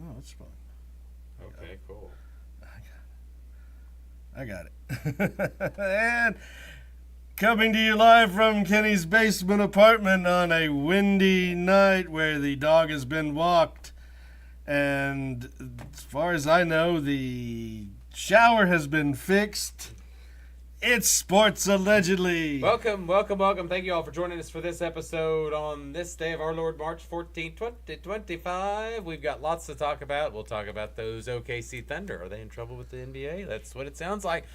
Oh, that's fun. Okay, cool. I got it. And coming to you live from Kenny's basement apartment on a windy night where the dog has been walked. And as far as I know, the shower has been fixed. It's Sports Allegedly. Welcome. Thank you all for joining us for this episode on this day of our Lord, March 14, 2025. We've got lots to talk about. We'll talk about those OKC Thunder. Are they in trouble with the NBA? That's what it sounds like.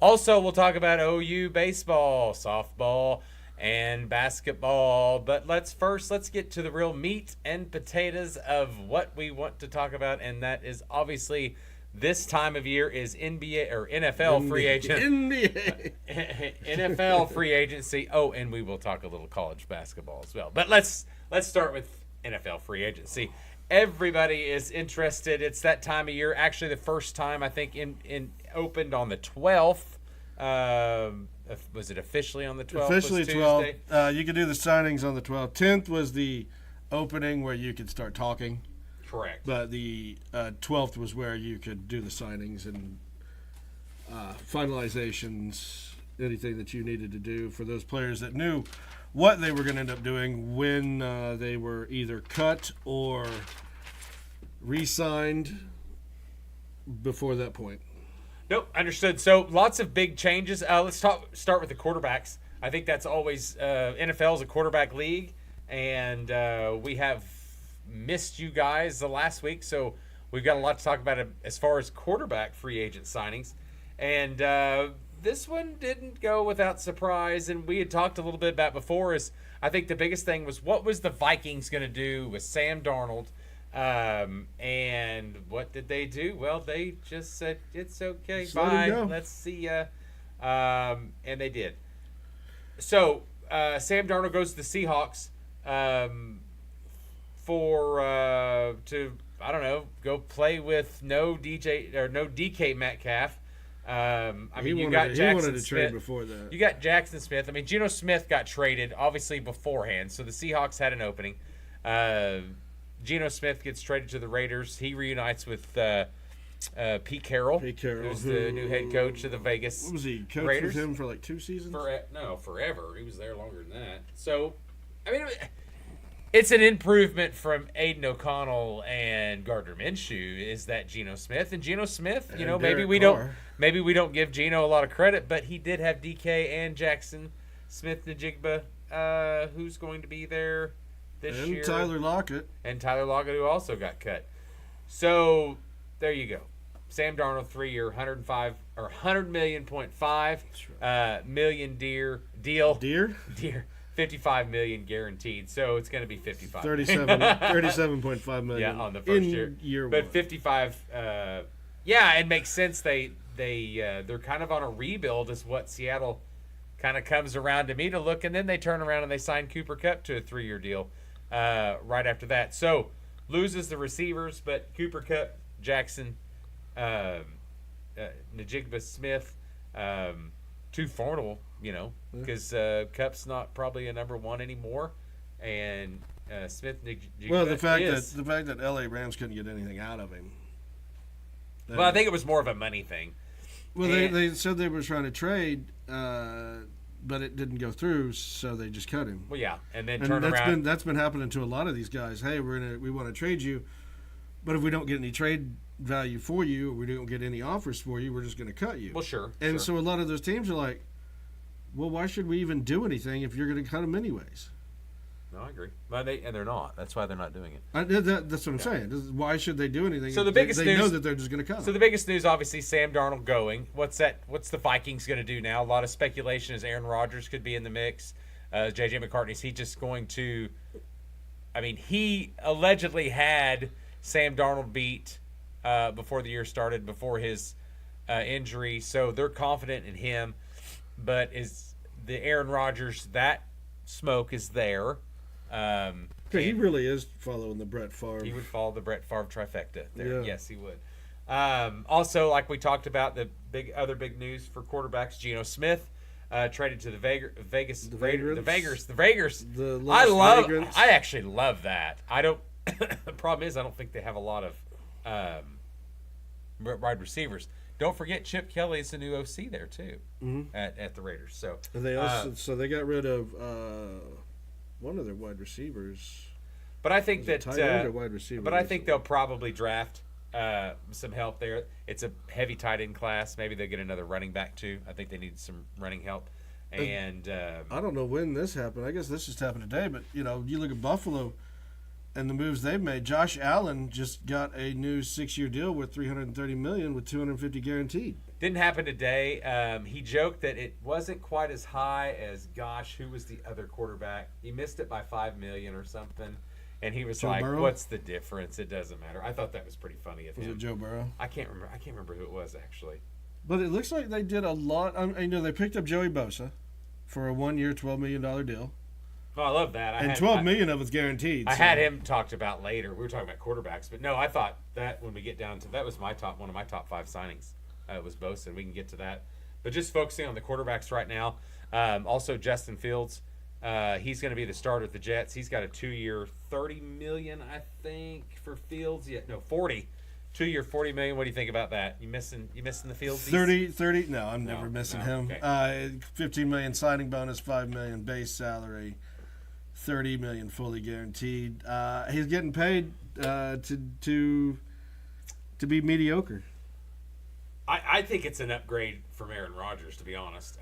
Also, we'll talk about OU baseball, softball, and basketball. But let's get to the real meat and potatoes of what we want to talk about, and that is obviously this time of year is NBA or NFL free agent. NBA. NFL free agency. Oh, and we will talk a little college basketball as well. But let's start with NFL free agency. Everybody is interested. It's that time of year. Actually, the first time I think in opened on the 12th. Was it officially on the 12th? Officially 12th. You could do the signings on the 12th. 10th was the opening where you could start talking. Correct. But the 12th was where you could do the signings and finalizations, anything that you needed to do for those players that knew what they were going to end up doing when they were either cut or re-signed before that point. Nope, understood. So lots of big changes. Let's start with the quarterbacks. I think that's always NFL is a quarterback league, and we have missed you guys the last week, so we've got a lot to talk about as far as quarterback free agent signings. And this one didn't go without surprise, and we had talked a little bit about before is I think the biggest thing was what was the Vikings going to do with Sam Darnold, and what did they do? Well, they just said, it's okay, Just bye, let's see ya, and they did. So Sam Darnold goes to the Seahawks, go play with no DK Metcalf. You got Jackson wanted to Smith. trade before that. You got Jackson Smith. I mean, Geno Smith got traded obviously beforehand, so the Seahawks had an opening. Geno Smith gets traded to the Raiders. He reunites with Pete Carroll. Who's the new head coach of the Vegas What was he? Coached Raiders? with him for like 2 seasons? Forever. He was there longer than that. So, I mean, it's an improvement from Aiden O'Connell and Gardner Minshew. Is that Geno Smith? And Geno Smith, And maybe we don't give Geno a lot of credit, but he did have DK and Jackson Smith-Njigba, who's going to be there this year. And Tyler Lockett. And Tyler Lockett, who also got cut. So there you go. Sam Darnold, 3-year, $100 million deal. Deer? 55 million guaranteed, so it's going to be 55. 37.5 million. Yeah, on the first year but one. 55. It makes sense. They're kind of on a rebuild, is what Seattle kind of comes around to me to look, and then they turn around and they sign Cooper Kupp to a 3-year deal right after that. So loses the receivers, but Cooper Kupp, Jackson, Njigba Smith, too formidable. Because Kupp's not probably a number one anymore, and Smith. Well, the fact that LA Rams couldn't get anything out of him. Well, I think it was more of a money thing. Well, they said they were trying to trade, but it didn't go through, so they just cut him. Well, yeah, and then turn around. That's been happening to a lot of these guys. Hey, we want to trade you, but if we don't get any trade value for you, or we don't get any offers for you, we're just going to cut you. Well, sure. And so a lot of those teams are like, well, why should we even do anything if you're going to cut them anyways? No, I agree. But they're not. That's why they're not doing it. That's what I'm saying. Why should they do anything? So if they know that they're just going to cut them. So the biggest news, obviously, Sam Darnold going. What's the Vikings going to do now? A lot of speculation is Aaron Rodgers could be in the mix. J.J. McCartney's he just going to? I mean, he allegedly had Sam Darnold beat before the year started, before his injury. So they're confident in him. But is the Aaron Rodgers, that smoke is there. He really is following the Brett Favre. He would follow the Brett Favre trifecta there. Yeah. Yes, he would. Also, like we talked about, the other big news for quarterbacks, Geno Smith traded to the Vegas Raiders. I actually love that. I don't. The problem is I don't think they have a lot of wide receivers. Don't forget Chip Kelly is the new OC there too at the Raiders. So and they also they got rid of one of their wide receivers. But I think that tight end or wide receiver. But I think they'll probably draft some help there. It's a heavy tight end class. Maybe they'll get another running back too. I think they need some running help. And I don't know when this happened. I guess this just happened today. But you look at Buffalo and the moves they've made. Josh Allen just got a new 6-year deal with $330 million with $250 guaranteed. Didn't happen today. He joked that it wasn't quite as high as who was the other quarterback? He missed it by $5 million or something. And he was like, Burrow? "What's the difference? It doesn't matter." I thought that was pretty funny of him. Was it Joe Burrow? I can't remember who it was actually. But it looks like they did a lot. They picked up Joey Bosa for a 1-year, $12 million deal. Oh, I love that. And $12 million of it's guaranteed. I had him talked about later. We were talking about quarterbacks, but no, I thought that when we get down to that was one of my top 5 signings. Was Bosa, and we can get to that. But just focusing on the quarterbacks right now. Also, Justin Fields. He's going to be the starter at the Jets. He's got a 2-year, $30 million, I think, for Fields. 40. 2-year, $40 million. What do you think about that? You missing the Fields? 30. No, I'm never missing him. Okay. $15 million signing bonus, $5 million base salary, $30 million fully guaranteed. He's getting paid to be mediocre. I think it's an upgrade from Aaron Rodgers, to be honest.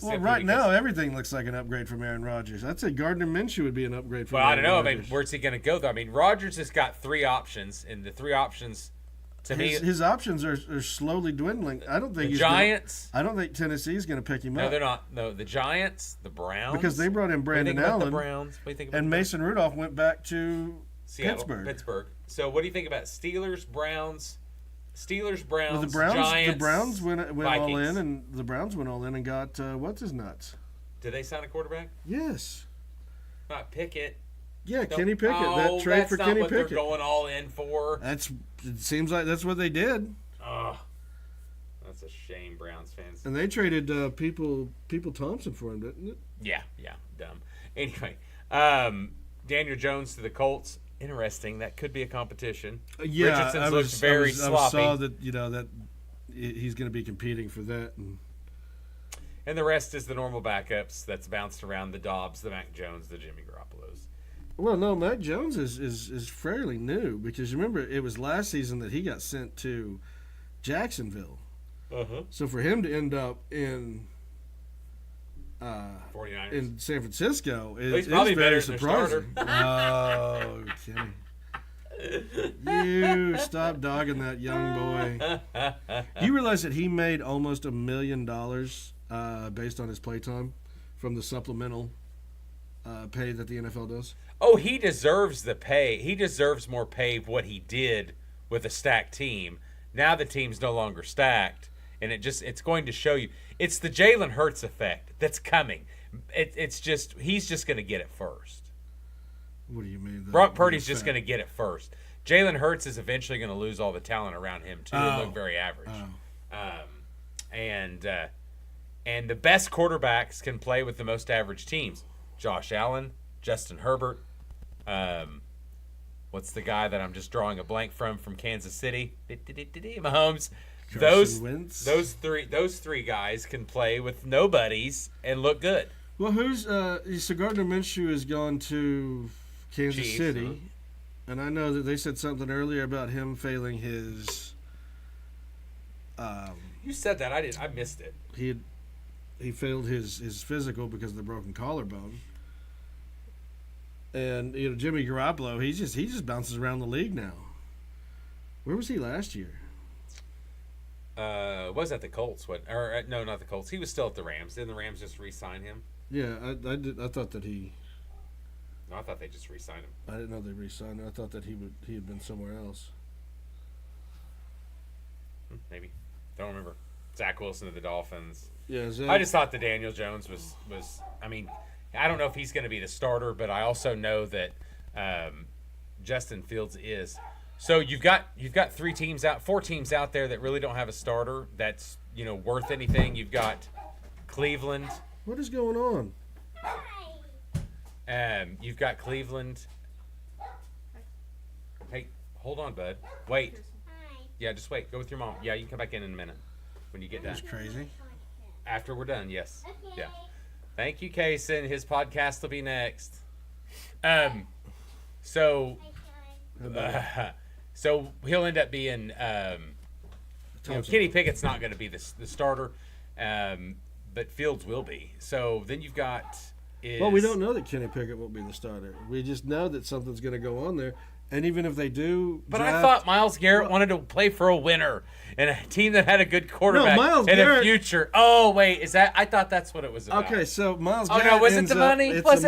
Well, right now, everything looks like an upgrade from Aaron Rodgers. I'd say Gardner Minshew would be an upgrade from Aaron Rodgers. I don't know. I mean, where's he going to go, though? I mean, Rodgers has got 3 options, and the 3 options, to me... His options are slowly dwindling. I don't think the Giants... I don't think Tennessee's going to pick him up. No, they're not. No, the Giants, the Browns... Because they brought in Brandon Allen. The Browns? What do you think about and Mason Rudolph went back to Pittsburgh. So what do you think about Steelers, Browns... Well, Giants, the Browns went all Vikings. in, and the Browns went all in and got what's his nuts? Did they sign a quarterback? Yes. Not Pickett. Yeah, Kenny Pickett. That trade for Kenny Pickett. That's not what they're going all in for. It seems like that's what they did. Oh, that's a shame, Browns fans. And they traded People Thompson for him, didn't it? Yeah, dumb. Anyway, Daniel Jones to the Colts. Interesting. That could be a competition. Yeah, Richardson's looked very sloppy. I saw that that he's going to be competing for that, and the rest is the normal backups that's bounced around: the Dobbs, the Mac Jones, the Jimmy Garoppolos. Well, no, Mac Jones is fairly new because remember it was last season that he got sent to Jacksonville. So for him to end up in 49ers. In San Francisco is probably very better surprising. Oh, Kenny. You stop dogging that young boy. You realize that he made almost $1 million based on his play time from the supplemental pay that the NFL does? Oh, he deserves the pay. He deserves more pay of what he did with a stacked team. Now the team's no longer stacked. And it's going to show you. It's the Jalen Hurts effect that's coming. He's just going to get it first. What do you mean? Brock Purdy's just going to get it first. Jalen Hurts is eventually going to lose all the talent around him too and look very average. And the best quarterbacks can play with the most average teams. Josh Allen, Justin Herbert. What's the guy that I'm just drawing a blank from Kansas City? Mahomes. Those three guys can play with nobodies and look good. Well, so Gardner Minshew has gone to Kansas City, and I know that they said something earlier about him failing his. You said that I missed it. He failed his physical because of the broken collarbone, and Jimmy Garoppolo he just bounces around the league now. Where was he last year? Was at the Colts? No, not the Colts. He was still at the Rams. Didn't the Rams just re-sign him? Yeah, I thought that he. No, I thought they just re-signed him. I didn't know they re-signed him. I thought that he had been somewhere else. Maybe. Don't remember. Zach Wilson of the Dolphins. Yeah, I just thought that Daniel Jones was. I mean, I don't know if he's going to be the starter, but I also know that Justin Fields is. So you've got 4 teams out there that really don't have a starter that's worth anything. You've got Cleveland. What is going on? You've got Cleveland. Hey, hold on, bud. Wait. Yeah, just wait. Go with your mom. Yeah, you can come back in a minute when you get done. That's crazy. After we're done, yes. Yeah. Thank you, Kason. His podcast will be next. So he'll end up being, Kenny Pickett's not going to be the starter, but Fields will be. So then you've got. Well, we don't know that Kenny Pickett will be the starter. We just know that something's going to go on there. And even if they do, but I thought Myles Garrett wanted to play for a winner and a team that had a good quarterback and a future. Oh wait, is that? I thought that's what it was about. Okay, so Myles Garrett. Oh no, was it the money? Was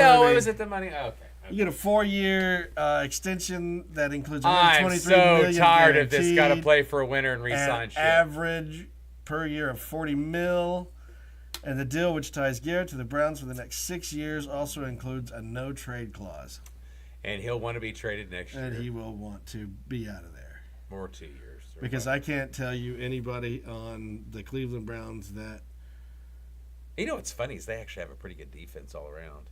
it the money? Oh, okay. You get a 4-year extension that includes $123 I'm million so tired of this. guaranteed, Got to play for a winner and re-sign shit. Average per year of $40 million. And the deal, which ties Garrett to the Browns for the next 6 years, also includes a no-trade clause. And he'll want to be traded next year. And he will want to be out of there. Or 2 years. Because I can't tell you anybody on the Cleveland Browns that... You know what's funny is they actually have a pretty good defense all around.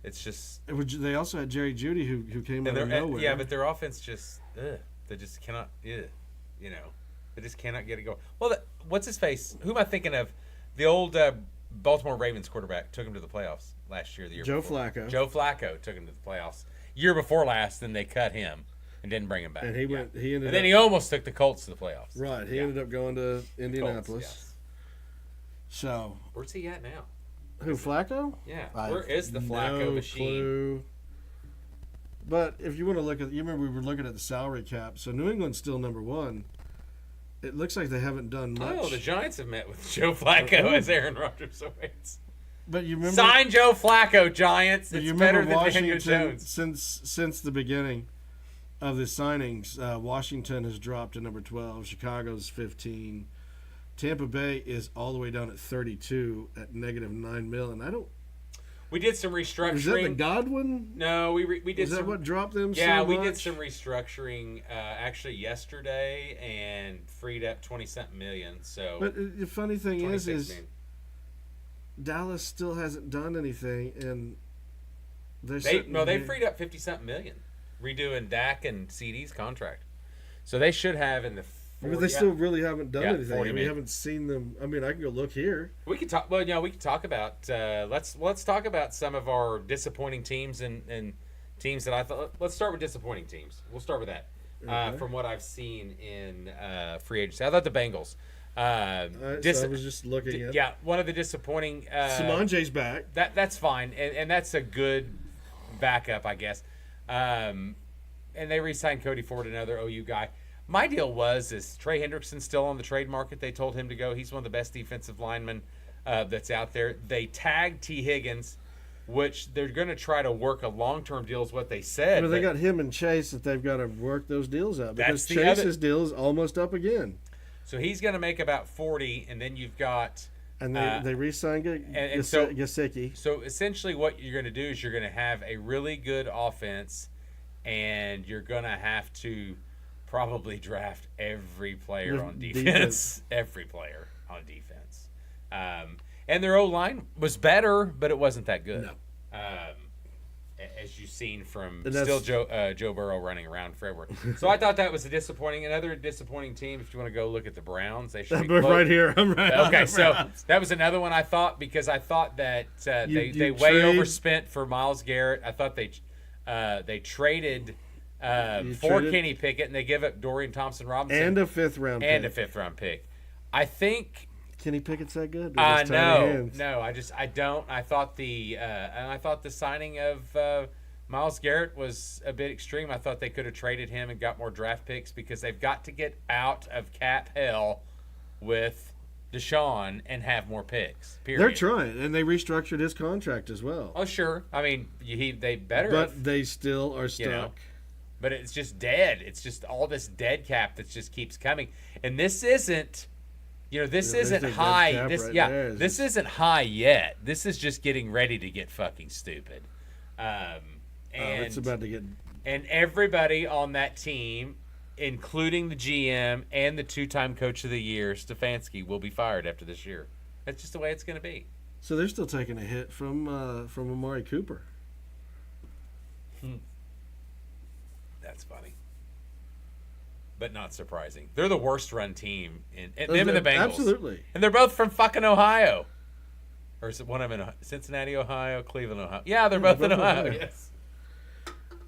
It's just... They also had Jerry Jeudy who came out of nowhere. Yeah, but their offense just... they just cannot... They just cannot get it going. Well, what's his face? Who am I thinking of? The old Baltimore Ravens quarterback took him to the playoffs last year. The year Joe before. Flacco. Joe Flacco took him to the playoffs. Year before last, then they cut him and didn't bring him back. And then he almost took the Colts to the playoffs. Right. He ended up going to Indianapolis. Colts, yes. So. Where's he at now? Who, Flacco? Yeah. Where is the Flacco machine? Clue. But if you want to look at, you remember we were looking at the salary cap. So New England's still number one. It looks like they haven't done much. Oh, the Giants have met with Joe Flacco as Aaron Rodgers awaits. But you remember, sign Joe Flacco, Giants. It's better than Daniel Jones. Since the beginning of the signings, Washington has dropped to number 12. Chicago's 15. Tampa Bay is all the way down at 32 at negative $9 million. We did some restructuring. Is that the Godwin? No, we did. Is that what dropped them? Yeah, so we much? did some restructuring actually yesterday and freed up 20-something million. So, but the funny thing is million. Dallas still hasn't done anything, and they freed up 50-something million redoing Dak and CD's contract. So they should have in the. But they still really haven't done anything. We million. haven't seen them. I mean, I can go look here. We could talk. Well, we could talk about. Let's talk about some of our disappointing teams and teams that I thought. Let's start with disappointing teams. We'll start with that. Okay. From what I've seen in free agency, I thought the Bengals. So I was just looking at. Yeah, one of the disappointing. Simonje's back. That's fine, and that's a good backup, I guess. And they re-signed Cody Ford, another OU guy. My deal is Trey Hendrickson's still on the trade market. They told him to go. He's one of the best defensive linemen that's out there. They tagged T. Higgins, which they're going to try to work a long-term deal is what they said. But they got him and Chase that they've got to work those deals out because Chase's deal is almost up again. So he's going to make about 40, and then you've got and they re-signed Gesicki. So essentially, what you're going to do is you're going to have a really good offense, and you're going to have to probably draft every player on defense. Every player on defense. And their O-line was better, but it wasn't that good. No. As you've seen from still Joe Burrow running around forever. So I thought that was another disappointing team. If you want to go look at the Browns, they should be right here. I'm right. Okay, so that was another one I thought because I thought that they way overspent for Myles Garrett. I thought they traded for Kenny Pickett and they give up Dorian Thompson-Robinson and a fifth round pick. I think Kenny Pickett's that good? No, I don't. I thought the signing of Myles Garrett was a bit extreme. I thought they could have traded him and got more draft picks because they've got to get out of cap hell with Deshaun and have more picks. Period. They're trying, and they restructured his contract as well. Oh, sure. I mean, they better. But they still are stuck. But it's just dead. It's just all this dead cap that just keeps coming, and this isn't. This isn't high. This isn't high yet. This is just getting ready to get fucking stupid. It's about to get. And everybody on that team, including the GM and the two-time Coach of the Year, Stefanski, will be fired after this year. That's just the way it's going to be. So they're still taking a hit from Amari Cooper. That's funny. but not surprising. They're the worst run team in them and the Bengals. Absolutely. And they're both from fucking Ohio. Or is it one of them in Cincinnati, Ohio, Cleveland, Ohio? Yeah, they're both in Ohio. Yes.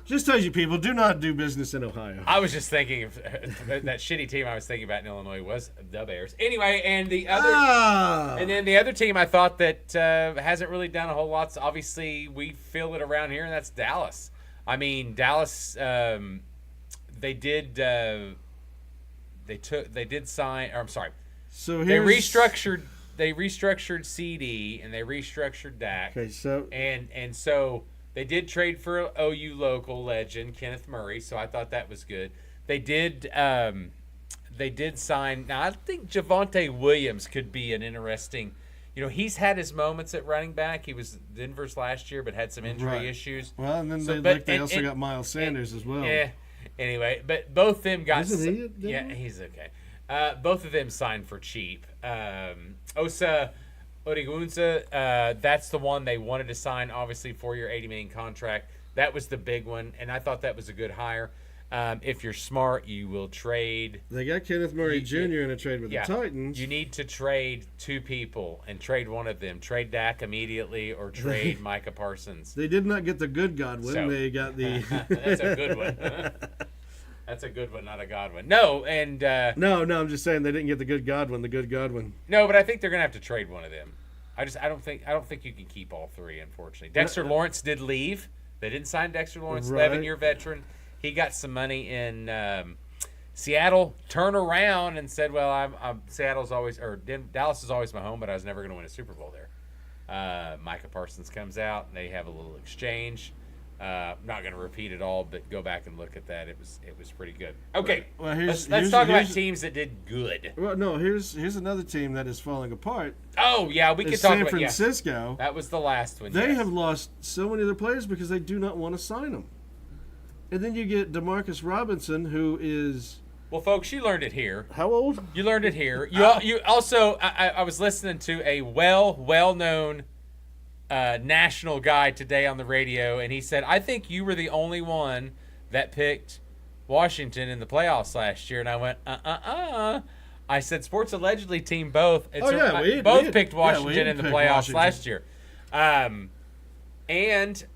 Just tells you people, do not do business in Ohio. I was just thinking of that shitty team I was thinking about in Illinois was the Bears. Anyway, and the other, and then the other team I thought that hasn't really done a whole lot. So obviously, we feel it around here, and that's Dallas. I mean, Dallas, they did sign. Or I'm sorry, so they restructured CD and they restructured Dak. Okay, so and so. They did trade for OU local legend Kenneth Murray, so I thought that was good. They did sign. Now I think Javonte Williams could be an interesting. He's had his moments at running back. He was Denver's last year, but had some injury issues. Well, and then they also got Miles Sanders as well. Yeah. Anyway, but both of them got. Isn't he? Yeah, he's okay. Both of them signed for cheap. Osa Odigunza, that's the one they wanted to sign, obviously, 4-year, $80 million contract. That was the big one, and I thought that was a good hire. If you're smart, you will trade. They got Kenneth Murray Jr. in a trade with the Titans. You need to trade 2 people and trade one of them. Trade Dak immediately or trade Micah Parsons. They did not get the good Godwin. They got the... That's a good one. That's a good one, not a Godwin. No, and no, I'm just saying they didn't get the good Godwin. No, but I think they're gonna have to trade one of them. I don't think you can keep all 3, unfortunately. Dexter Lawrence did leave. They didn't sign Dexter Lawrence, 11-year veteran. He got some money in Seattle. Turned around and said, "Well, Dallas is always my home, but I was never gonna win a Super Bowl there." Micah Parsons comes out, and they have a little exchange. I'm not going to repeat it all, but go back and look at that. It was pretty good. Okay, well, let's talk about teams that did good. Well, no, here's another team that is falling apart. Oh yeah, we could talk about San Francisco. Yeah. That was the last one. They have lost so many of their players because they do not want to sign them. And then you get DeMarcus Robinson, who is... Well, folks, you learned it here. How old? You learned it here. You also, I was listening to a well-known national guy today on the radio, and he said, "I think you were the only one that picked Washington in the playoffs last year." And I went, I said, Sports Allegedly team both. We both picked Washington in the playoffs last year. And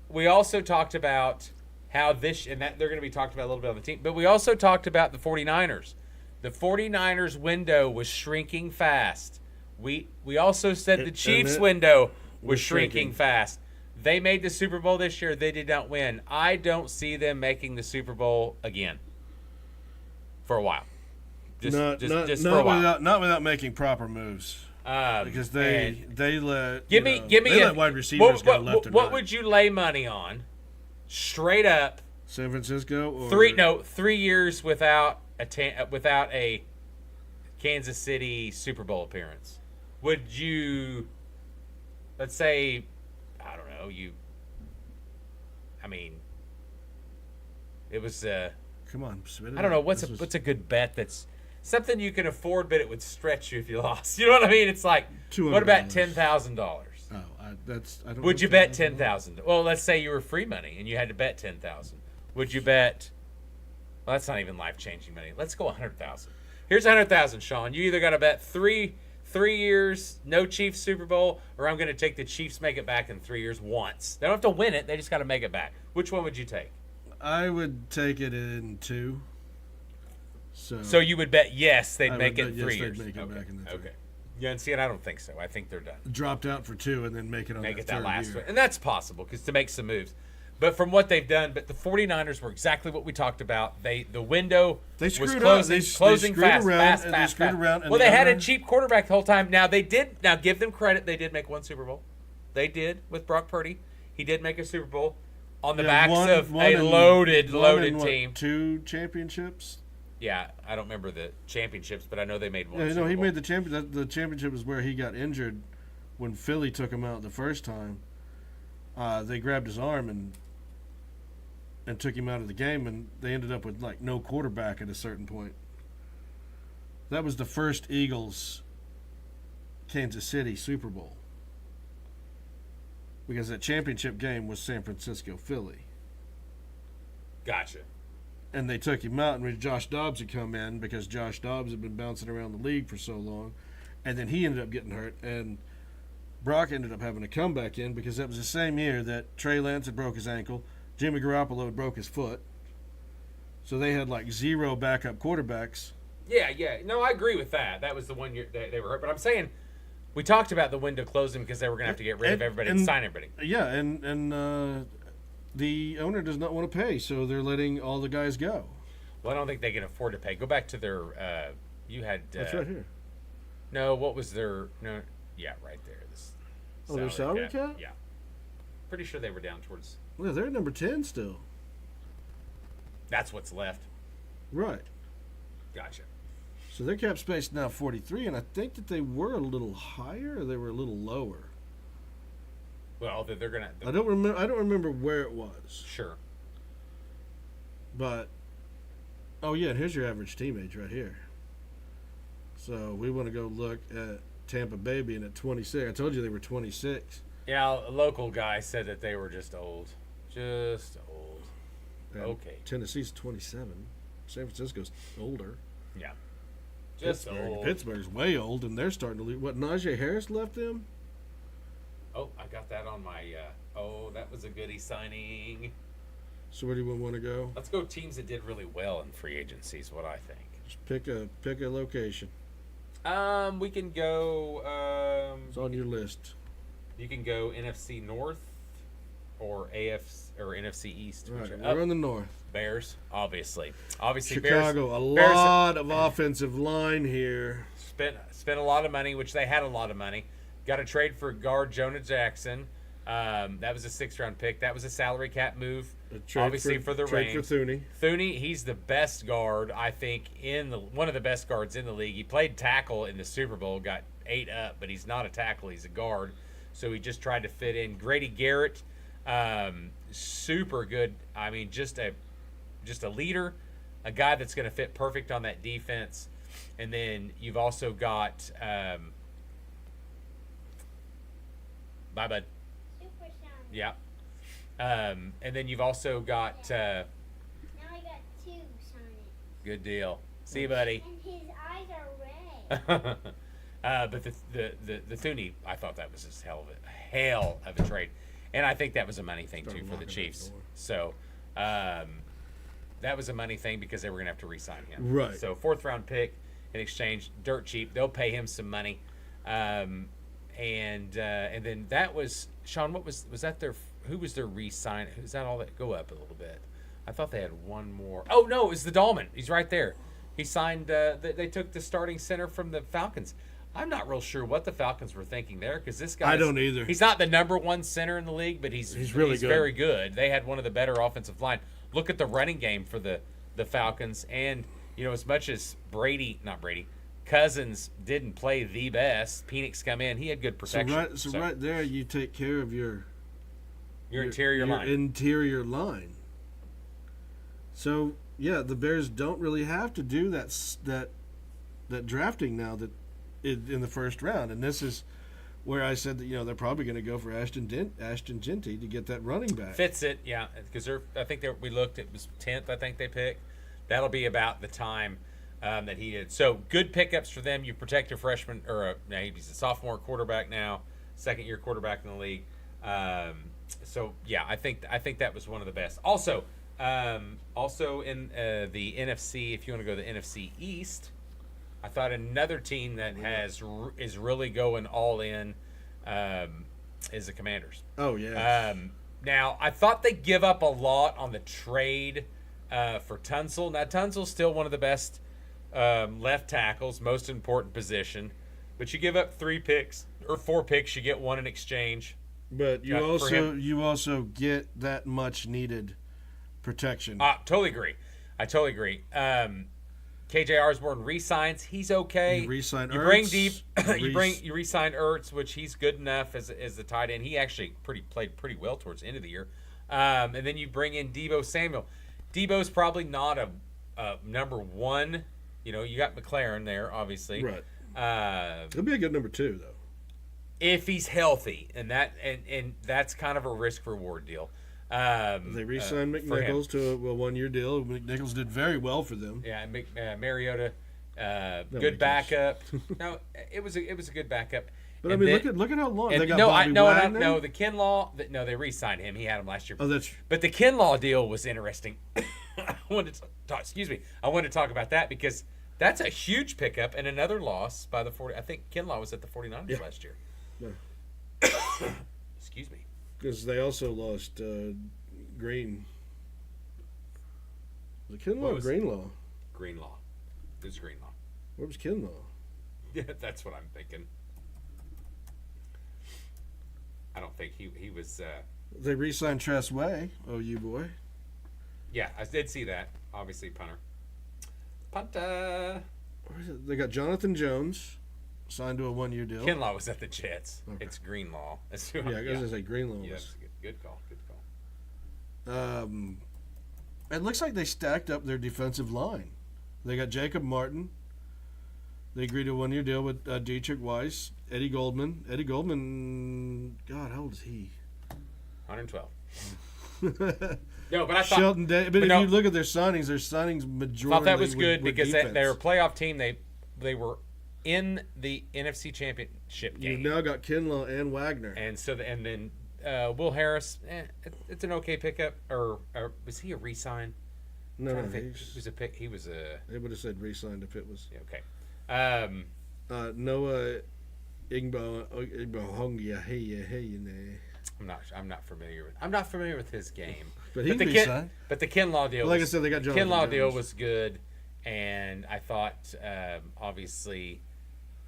we also talked about how and that they're going to be talked about a little bit on the team, but we also talked about the 49ers. The 49ers window was shrinking fast. We also said the Chiefs window was shrinking fast. They made the Super Bowl this year. They did not win. I don't see them making the Super Bowl again for a while. Just for a while. Not without making proper moves. Because they let wide receivers go left and right. What would you lay money on? Straight up. San Francisco or 3 years without a Kansas City Super Bowl appearance. Would you? Let's say, I don't know, it was, come on, I don't know, what's a good bet that's something you can afford, but it would stretch you if you lost? You know what I mean? It's like, what about $10,000? Oh, I don't Would you bet $10,000? Well, let's say you were free money and you had to bet $10,000. Would you bet, well, that's not even life-changing money. Let's go $100,000. Here's $100,000, Sean. You either got to bet 3 years, no Chiefs Super Bowl, or I'm going to take the Chiefs make it back in 3 years once. They don't have to win it. They just got to make it back. Which one would you take? I would take it in 2. So you would bet yes, they'd make it in 3 years. They'd make it back in the 3. Okay. Yeah, and see, and I don't think so. I think they're done. Dropped out for 2 and then make it on that last year. one. And that's possible because to make some moves. But from what they've done, the 49ers were exactly what we talked about. The window was closing fast. Well, they had a cheap quarterback the whole time. Now give them credit. They did make one Super Bowl. They did with Brock Purdy. He did make a Super Bowl on the backs of a loaded team. 2 championships. Yeah, I don't remember the championships, but I know they made one. Yeah, he made the championship. The championship was where he got injured when Philly took him out the first time. They grabbed his arm and took him out of the game, and they ended up with no quarterback at a certain point. That was the first Eagles Kansas City Super Bowl, because that championship game was San Francisco Philly. Gotcha. and they took him out, and when Josh Dobbs had come in because Josh Dobbs had been bouncing around the league for so long, and then he ended up getting hurt, and Brock ended up having to come back in because that was the same year that Trey Lance had broke his ankle, Jimmy Garoppolo had broke his foot, so they had like 0 backup quarterbacks. Yeah. No, I agree with that. That was the one year they were hurt. But I'm saying we talked about the window closing because they were going to have to get rid of everybody and sign everybody. Yeah, and the owner does not want to pay, so they're letting all the guys go. Well, I don't think they can afford to pay. Go back to their you had That's right here. No, what was their no? Yeah, right there. This their salary cap? Yeah, pretty sure they were down towards. Well, they're at number 10 still. That's what's left. Right. Gotcha. So their cap space is now 43, and I think that they were a little higher or they were a little lower. Well, they're gonna. I don't remember where it was. Sure. But oh yeah, and here's your average team age right here. So we want to go look at Tampa Bay being at 26. I told you they were 26. Yeah, a local guy said that they were just old. Just old. And okay. Tennessee's 27. San Francisco's older. Yeah. Just old. Pittsburgh's way old, and they're starting to leave. What, Najee Harris left them? Oh, I got that on my. That was a goodie signing. So where do you want to go? Let's go teams that did really well in free agency is what I think. Just pick a location. We can go. It's on your list. You can go NFC North or NFC East. Right, we're in the North. Bears, obviously. Chicago, Bears, a lot of offensive line here. Spent a lot of money, which they had a lot of money. Got a trade for guard Jonah Jackson. That was a 6th-round pick. That was a salary cap move. Obviously for the range. Trade for Tourney. Tourney, he's the best guard, I think, one of the best guards in the league. He played tackle in the Super Bowl, got 8 up, but he's not a tackle. He's a guard. So he just tried to fit in. Grady Garrett, super good. I mean, just a leader, a guy that's going to fit perfect on that defense. And then you've also got bye, bud. Yeah. And then you've also got now I got 2 Sonic. Good deal. See you, buddy. And his eyes are red. But the Tourney, I thought that was just hell of a trade, and I think that was a money thing too for the Chiefs. So that was a money thing because they were gonna have to re-sign him. Right. So 4th-round pick in exchange, dirt cheap. They'll pay him some money, and then that was Sean. What was that their? Who was their re-sign? Is that all that? Go up a little bit. I thought they had one more. Oh no, it was the Dolman. He's right there. He signed. They took the starting center from the Falcons. I'm not real sure what the Falcons were thinking there because this guy. I don't either. He's not the number 1 center in the league, but he's really good. Very good. They had one of the better offensive line. Look at the running game for the Falcons, and as much as Cousins didn't play the best. Penix come in, he had good protection. So right there, you take care of your interior line. Interior line. So yeah, the Bears don't really have to do that drafting now that in the first round, and this is where I said that they're probably going to go for Ashton Genty to get that running back. Fits it, yeah, because we looked. It was 10th, I think they picked. That'll be about the time that he did. So good pickups for them. You protect a freshman he's a sophomore quarterback now, 2nd-year quarterback in the league. So yeah, I think that was one of the best. Also in the NFC, if you want to go to the NFC East. I thought another team that is really going all in is the Commanders. Oh yeah. Now I thought they give up a lot on the trade for Tunsil. Now Tunsil's still one of the best left tackles, most important position, but you give up 3 picks or 4 picks, you get 1 in exchange. But you also get that much needed protection. Totally agree. I totally agree. KJ Osborne re-signs. He's okay. You re-sign Ertz. Bring deep. You re-sign Ertz, which he's good enough as the tight end. He actually played pretty well towards the end of the year. And then you bring in Deebo Samuel. Deebo's probably not a number 1. You got McLaren there, obviously. Right. He'll be a good number 2 though. If he's healthy, and that's kind of a risk reward deal. They re-signed for him. McNichols to a one-year deal. McNichols did very well for them. Yeah, Mariota, Nobody good cares. backup. No, it was a good backup. But And I mean, then- look at how long they got. no, Bobby Wagner. no, the Kinlaw. No, they re-signed him. He had him last year. Oh, that's But the Kinlaw deal was interesting. I wanted to talk. Excuse me. I wanted to talk about that because that's a huge pickup and another loss by the 40. I think Kinlaw was at the 49ers last year. Yeah. Excuse me. because they also lost Green. Was it Kinlaw What or was- Greenlaw? Greenlaw. It was Greenlaw. Where was Kinlaw? Yeah, that's what I'm thinking. I don't think he was. They re-signed Tress Way, OU boy. Yeah, I did see that. Obviously, punter. Punter. Where is it? They got Jonathan Jones signed to a one-year deal. Kinlaw was at the Jets. Okay. It's Greenlaw. That's who Yeah, I was gonna say Greenlaw Yeah, was. that's good call. Good call. It looks like they stacked up their defensive line. They got Jacob Martin. They agreed to a one-year deal with Dietrich Weiss, Eddie Goldman. Eddie Goldman, God, how old is he? 112. No, but I thought Shelton Day. But if no. you look at their signings majority. thought that was good were because defense. they were a playoff team. They were in the NFC Championship You've game, now got Kinlaw and Wagner. and then Will Harris. It's an okay pickup. Or was he a re-sign? No, Trying no, to think. he's- He was a pick. He was a they would have said re-signed if it was okay. Noah Igbo Hongia. Hey. I'm not familiar with his game. But he the re-signed. But the Kinlaw deal. Like I was, said, they got the Jonathan Kinlaw deal Jones. was good, and I thought obviously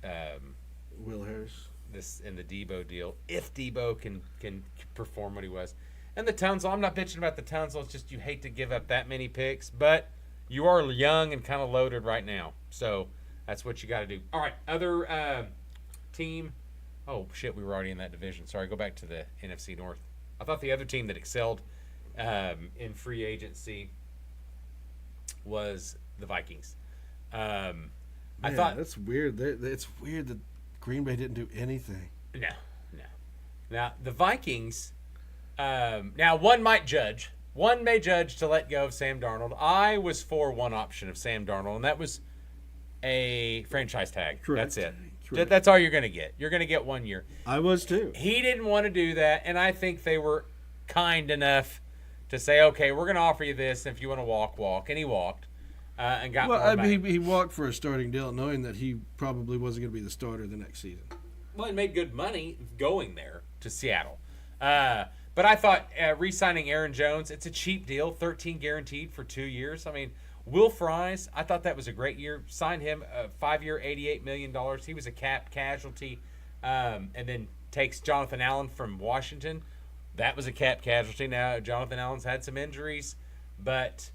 Will Harris. this in the Debo deal, if Debo can perform what he was, and the Townsend. I'm not bitching about the Townsend. It's just you hate to give up that many picks, but you are young and kind of loaded right now, so that's what you got to do. All right, other team. Oh shit, we were already in that division. Sorry, go back to the NFC North. I thought the other team that excelled in free agency was the Vikings. I Man, thought that's weird. It's weird that Green Bay didn't do anything. no. Now the Vikings. Now one may judge to let go of Sam Darnold. I was for one option of Sam Darnold, and that was a franchise tag. Correct. That's it. Correct. That's all you're going to get. You're going to get 1 year. I was too. He didn't want to do that, and I think they were kind enough to say, okay, we're going to offer you this. And if you want to walk. And he walked and got Well, more I back. mean, he walked for a starting deal, knowing that he probably wasn't going to be the starter the next season. Well, he made good money going there to Seattle. But I thought re-signing Aaron Jones, it's a cheap deal, 13 guaranteed for 2 years. I mean, Will Fries, I thought that was a great year. Signed him a 5-year, $88 million. He was a cap casualty. And then takes Jonathan Allen from Washington. That was a cap casualty. Now, Jonathan Allen's had some injuries, but,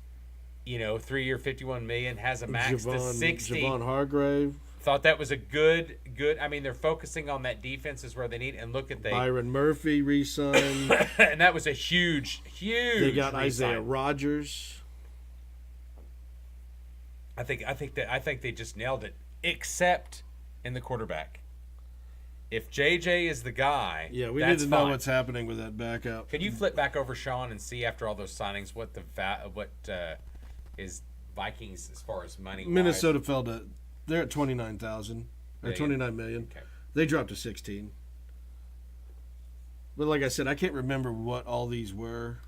3-year, $51 million, has a max to 60. Javon Hargrave, Thought that was a good. I mean, they're focusing on that defense is where they need. And look at Byron Murphy re-signed. and that was a huge. They got re-sign. Isaiah Rodgers. I think they just nailed it, except in the quarterback. If JJ is the guy, Yeah, we that's need to know fine. what's happening with that backup. Can you flip back over Sean and see after all those signings what is Vikings as far as money? Minnesota fell to. They're at 29,000 or Million. 29 million. Okay. They dropped to 16. But like I said, I can't remember what all these were,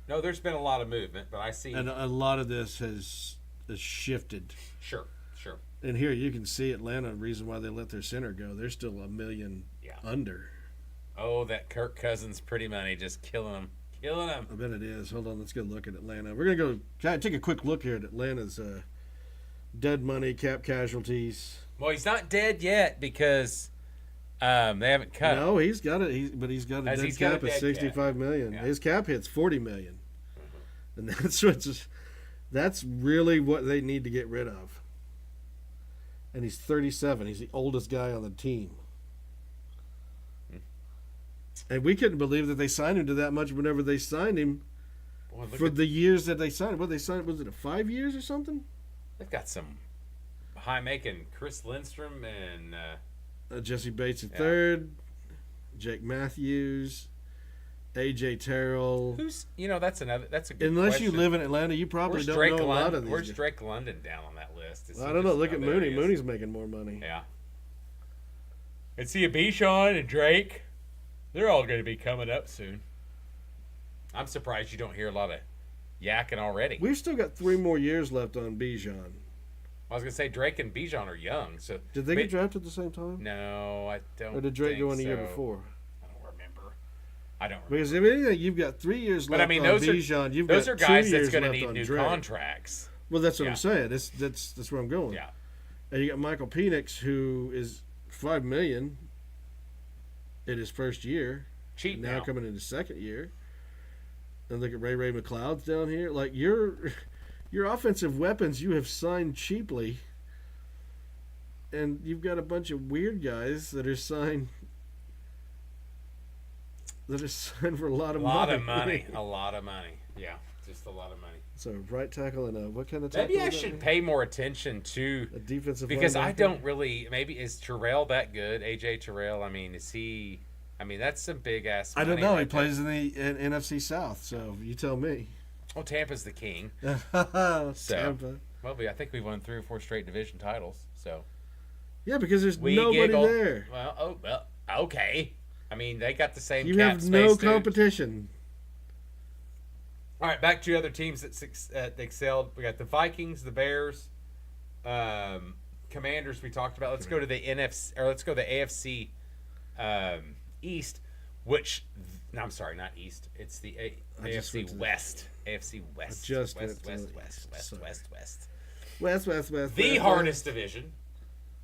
No, there's been a lot of movement, but I see. and a lot of this has shifted. Sure. And here you can see Atlanta. Reason why they let their center go. They're still $1 million Yeah. under. Oh, that Kirk Cousins pretty money just killing him. I bet it is. Hold on, let's go look at Atlanta. We're gonna go take a quick look here at Atlanta's dead money, cap casualties. Well, he's not dead yet because they haven't cut him. No, he's got it. But he's got a As dead he's got a cap of dead 65 million. Yeah. His cap hits 40 million, and that's really what they need to get rid of. And he's 37. He's the oldest guy on the team. And we couldn't believe that they signed him to that much whenever they signed him Boy, look for at, the years that they signed him. What they signed, was it a 5 years or something? they've got some high making Chris Lindstrom and Jesse Bates Yeah. III, Jake Matthews, AJ Terrell. Who's that's a good Unless question. you live in Atlanta, you probably don't know a lot of these. Where's Drake London down on that list? I don't know. Look at Mooney. Mooney's making more money. Yeah. And see, Bijan and Drake, they're all going to be coming up soon. I'm surprised you don't hear a lot of yakking already. We've still got 3 more years left on Bijan. I was going to say Drake and Bijan are young. So did they get drafted at the same time? No, I don't. Or did Drake go in the so. year before? I don't remember. Because if anything, you've got 3 years left on Bijan. Those are guys that's going to need new contracts. Well, that's what I'm saying. That's where I'm going. Yeah. And you got Michael Penix, who is $5 million in his first year. Cheap now coming in his second year. And look at Ray McLeod's down here. Like your offensive weapons, you have signed cheaply, and you've got a bunch of weird guys that are signed. For a lot of money. A lot of money. Yeah, just a lot of money. So right tackle and what kind of tackle? Maybe I should pay more attention to a defensive because linebacker? I don't really. Maybe is Terrell that good? AJ Terrell. I mean, is he? I mean, that's some big ass. I don't know. Right he plays in the NFC South, so you tell me. Well, Tampa's the king. Tampa. Well, I think we won 3 or 4 straight division titles. So. Yeah, because there's nobody there. Well, okay. I mean, they got the same. You have no competition. All right, back to other teams that excelled. We got the Vikings, the Bears, Commanders. We talked about. Let's go to the NFC, or let's go to the AFC East. No, I'm sorry, not East. It's the AFC West. AFC West. West. The hardest division.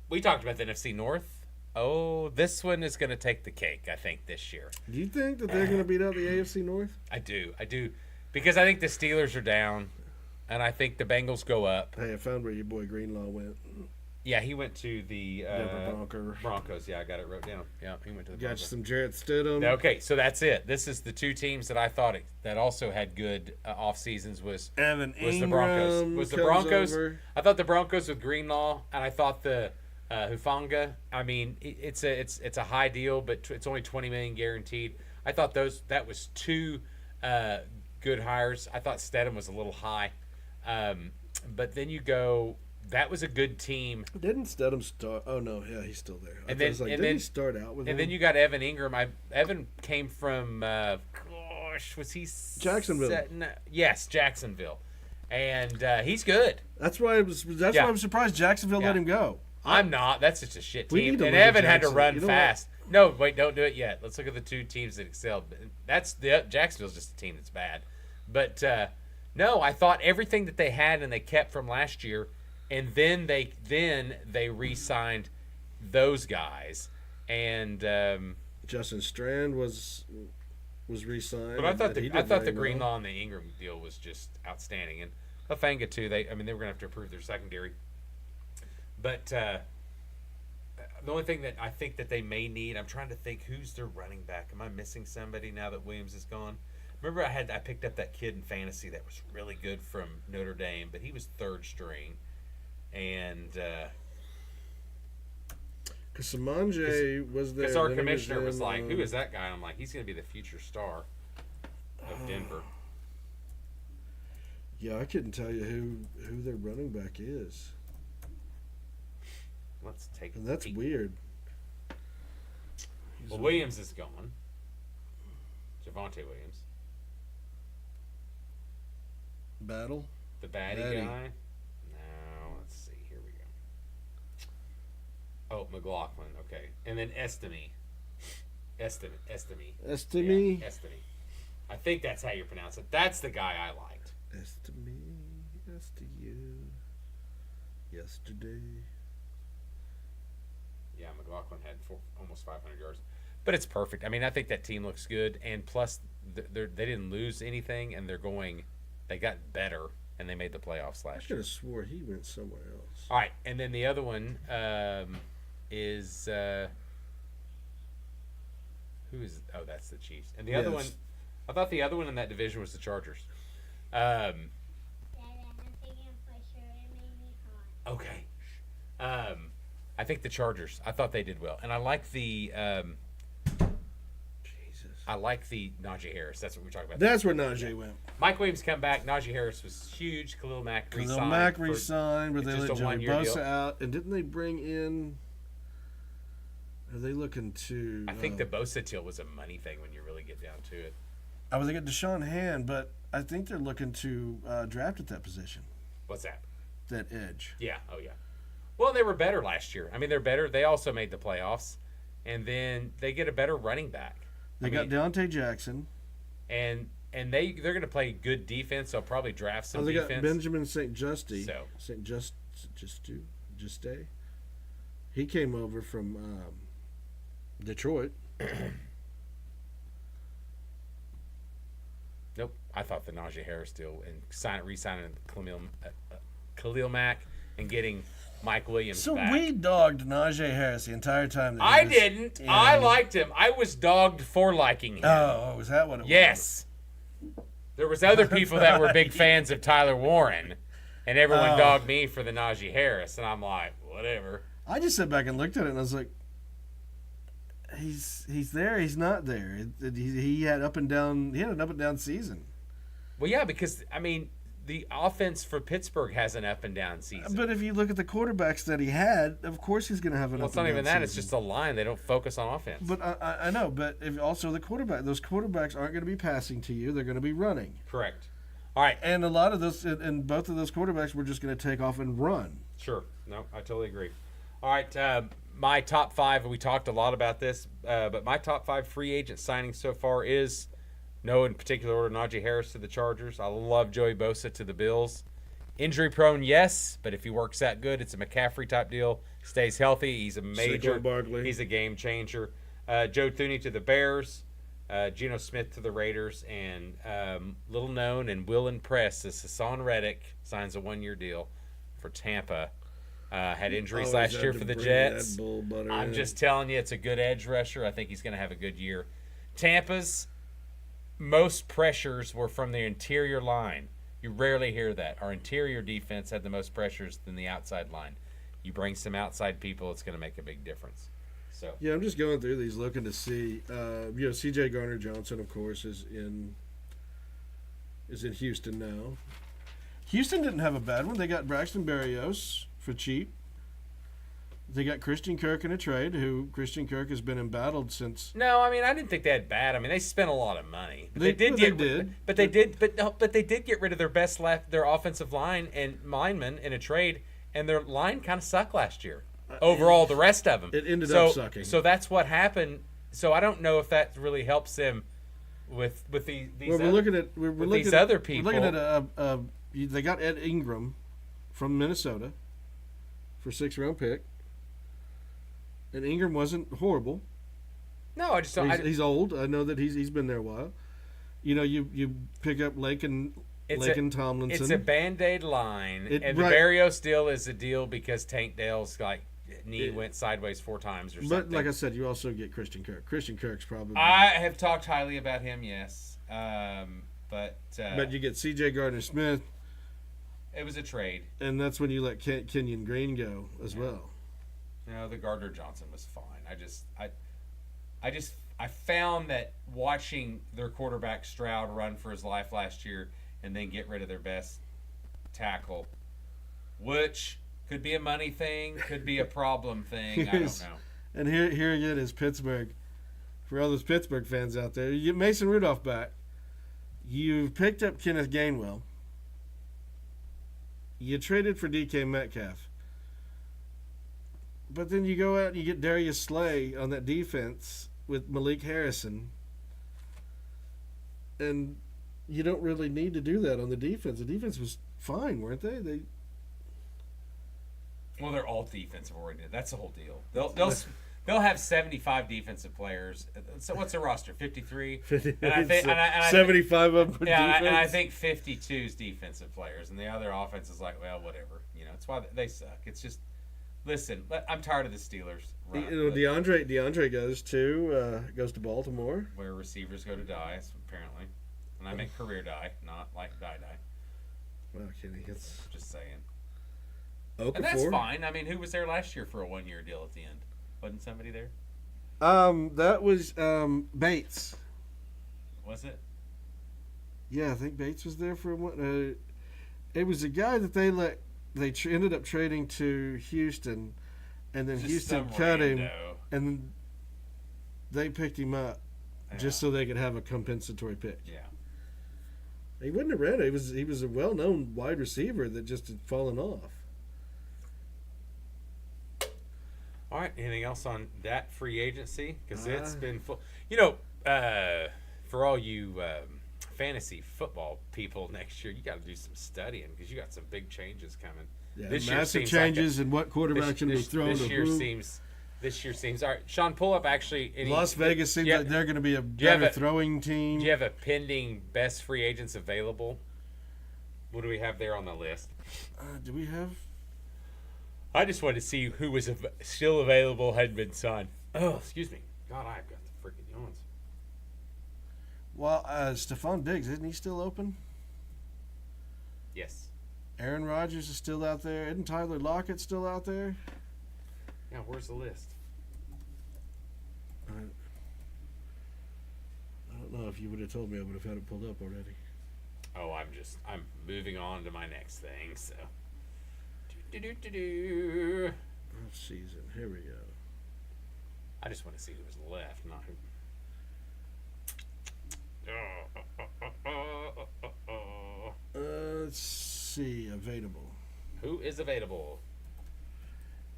We talked about the NFC North. Oh, this one is going to take the cake, I think, this year. Do you think that they're going to beat out the AFC North? I do. Because I think the Steelers are down, and I think the Bengals go up. Hey, I found where your boy Greenlaw went. Yeah, he went to the Denver Broncos. Yeah, I got it wrote down. Yeah, he went to the Broncos. Got some Jarrett Stidham. Okay, so that's it. This is the 2 teams that I thought that also had good off seasons was the Broncos. Over. I thought the Broncos with Greenlaw, and I thought the Hufanga. I mean, it's a high deal, but it's only $20 million guaranteed. I thought that was 2 good hires. I thought Stedham was a little high, but then you go. That was a good team. Didn't Stedham start? Oh no, yeah, he's still there. Didn't he start out with him? And then you got Evan Ingram. Evan came from was he Jacksonville? Yes, Jacksonville, and he's good. That's why why I'm surprised Jacksonville let him go. I'm not. That's just a shit team. And Evan had to run fast. No, wait, don't do it yet. Let's look at the 2 teams that excelled. Jacksonville's just a team that's bad. But no, I thought everything that they had and they kept from last year, and then they re-signed those guys. And Justin Strand was re-signed. But I thought the Greenlaw and the Ingram deal was just outstanding. And Hufanga too. They were going to have to improve their secondary. But the only thing that I think that they may need, I'm trying to think who's their running back. Am I missing somebody now that Williams is gone? Remember I picked up that kid in fantasy that was really good from Notre Dame, but he was 3rd string. And because Samanje was there. Because our commissioner was like, who is that guy? And I'm like, he's going to be the future star of Denver. Yeah, I couldn't tell you who their running back is. Let's take. And that's weird. Well, Williams is gone. Javonte Williams. Battle? The baddie guy? No, let's see. Here we go. Oh, McLaughlin. Okay. And then Estime. Estime? Yeah, Estime. I think that's how you pronounce it. That's the guy I liked. Estime. Yesterday. Yeah, McLaughlin had almost 500 yards. But it's perfect. I mean, I think that team looks good. And plus, they didn't lose anything, and they got better, and they made the playoffs last year. I could have swore he went somewhere else. All right, and then the other one is who is? Oh, that's the Chiefs. And the other one, I thought the other one in that division was the Chargers. Okay. I think the Chargers. I thought they did well, and I like the. Jesus. I like the Najee Harris. That's what we're talking about. That's where Najee went. Mike Williams come back. Najee Harris was huge. Khalil Mack Khalil re-signed. Mack re-signed, but they just let a Joey one-year Bosa deal. out. And didn't they bring in... Are they looking to... I think the Bosa deal was a money thing when you really get down to it. I was thinking Deshaun Hand, but I think they're looking to draft at that position, What's that? that edge. Yeah. Oh, yeah. Well, they were better last year. I mean, they're better. They also made the playoffs. And then they get a better running back. They got Deontay Jackson. And they're going to play good defense. They'll probably draft some They defense. got Benjamin St. Justy. So. St. Juste. He came over from Detroit. Nope. I thought the Najee Harris deal and re-signing Khalil Mack and getting Mike Williams So back. we dogged Najee Harris the entire time. That he I was didn't. in- I liked him. I was dogged for liking him. Oh, was that what it was? Yes. There was other people that were big fans of Tyler Warren, and everyone Oh. dogged me for the Najee Harris, and I'm like, whatever. I just sat back and looked at it, and I was like, he's there, he's not there. He had up and down. He had an up and down season. Well, yeah, because I mean, the offense for Pittsburgh has an up and down season. But if you look at the quarterbacks that he had, of course he's going to have an Well, up it's and not down even that. It's season. just a line. They don't focus on offense. But I know. But if also the quarterback, those quarterbacks aren't going to be passing to you. They're going to be running. Correct. All right. And a lot of those, and both of those quarterbacks were just going to take off and run. Sure. No, I totally agree. All right. My top five, and we talked a lot about this, but my top five free agent signings so far is, no in particular order, Najee Harris to the Chargers. I love Joey Bosa to the Bills. Injury prone, yes, but if he works out good, it's a McCaffrey type deal. Stays healthy, he's a major. Saquon Barkley. He's a game changer. Joe Tourney to the Bears. Geno Smith to the Raiders, and little known and will impress is Hassan Reddick signs a 1-year deal for Tampa. Had injuries last year for the Jets. I'm just telling you, it's a good edge rusher. I think he's going to have a good year. Tampa's most pressures were from the interior line. You rarely hear that. Our interior defense had the most pressures than the outside line. You bring some outside people, it's going to make a big difference. So Yeah, I'm just going through these, looking to see. C.J. Garner-Johnson, of course, is in Houston now. Houston didn't have a bad one. They got Braxton Berrios for cheap. They got Christian Kirk in a trade, who Christian Kirk has been embattled since. no, I mean I didn't think they had bad. I mean they spent a lot of money. But They did did. But they did get rid of their offensive line and linemen in a trade, and their line kind of sucked last year. Overall, the rest of them. It ended up sucking. So that's what happened. So I don't know if that really helps them with these. Well, we're looking at these other people. We're looking at they got Ed Ingram from Minnesota for 6th-round pick, and Ingram wasn't horrible. No, I just don't. He's old. I know that he's been there a while. You know, you pick up Laken Tomlinson. It's a Band-Aid line, and the right. Berrios deal is a deal because Tank Dale's knee went sideways 4 times or something. But like I said, you also get Christian Kirk. Christian Kirk's probably. I have talked highly about him, yes. But you get C.J. Gardner-Smith, it was a trade. and that's when you let Kenyon Green go as well. No, the Gardner Johnson was fine. I found that watching their quarterback Stroud run for his life last year and then get rid of their best tackle, which could be a money thing, could be a problem thing. I don't know. And here again is Pittsburgh. For all those Pittsburgh fans out there, you get Mason Rudolph back. You've picked up Kenneth Gainwell. You traded for DK Metcalf. But then you go out and you get Darius Slay on that defense with Malik Harrison. And you don't really need to do that on the defense. The defense was fine, weren't they? Well, they're all defensive oriented. That's the whole deal. They'll have 75 defensive players. So what's their roster? 53. And I think 75 of them. Yeah, defense. and I think 52 is defensive players, and the other offense is like, well, whatever. You know, it's why they suck. It's just, listen, I'm tired of the Steelers. DeAndre goes to Baltimore, where receivers go to die, apparently, and I meant career die, not like die. Well, Kenny, it's Just saying. Okafor. And that's fine. I mean, who was there last year for a 1-year deal at the end? Wasn't somebody there? That was Bates. Was it? Yeah, I think Bates was there for one. It was a guy that they ended up trading to Houston, and then Just Houston some cut him, rando. and they picked him up just so they could have a compensatory pick. Yeah. He wouldn't have ran it. He was a well-known wide receiver that just had fallen off. All right. Anything else on that free agency? Because it's been full. For all you fantasy football people next year, you got to do some studying because you got some big changes coming. Yeah, This year massive seems changes in what quarterback should be thrown this to year who. This year seems all right. Sean, pull up actually. Las Vegas seems like they're going to be a better throwing team. Do you have a pending best free agents available? What do we have there on the list? Do we have? I just wanted to see who was still available, hadn't been signed. Oh, excuse me. God, I've got the freaking yawns. Well, Stephon Diggs, isn't he still open? Yes. Aaron Rodgers is still out there. Isn't Tyler Lockett still out there? Yeah, where's the list? I don't know. If you would have told me, I would have had it pulled up already. Oh, I'm moving on to my next thing, so. Season. Here we go. I just want to see who was left, not who. Let's see. Available. Who is available?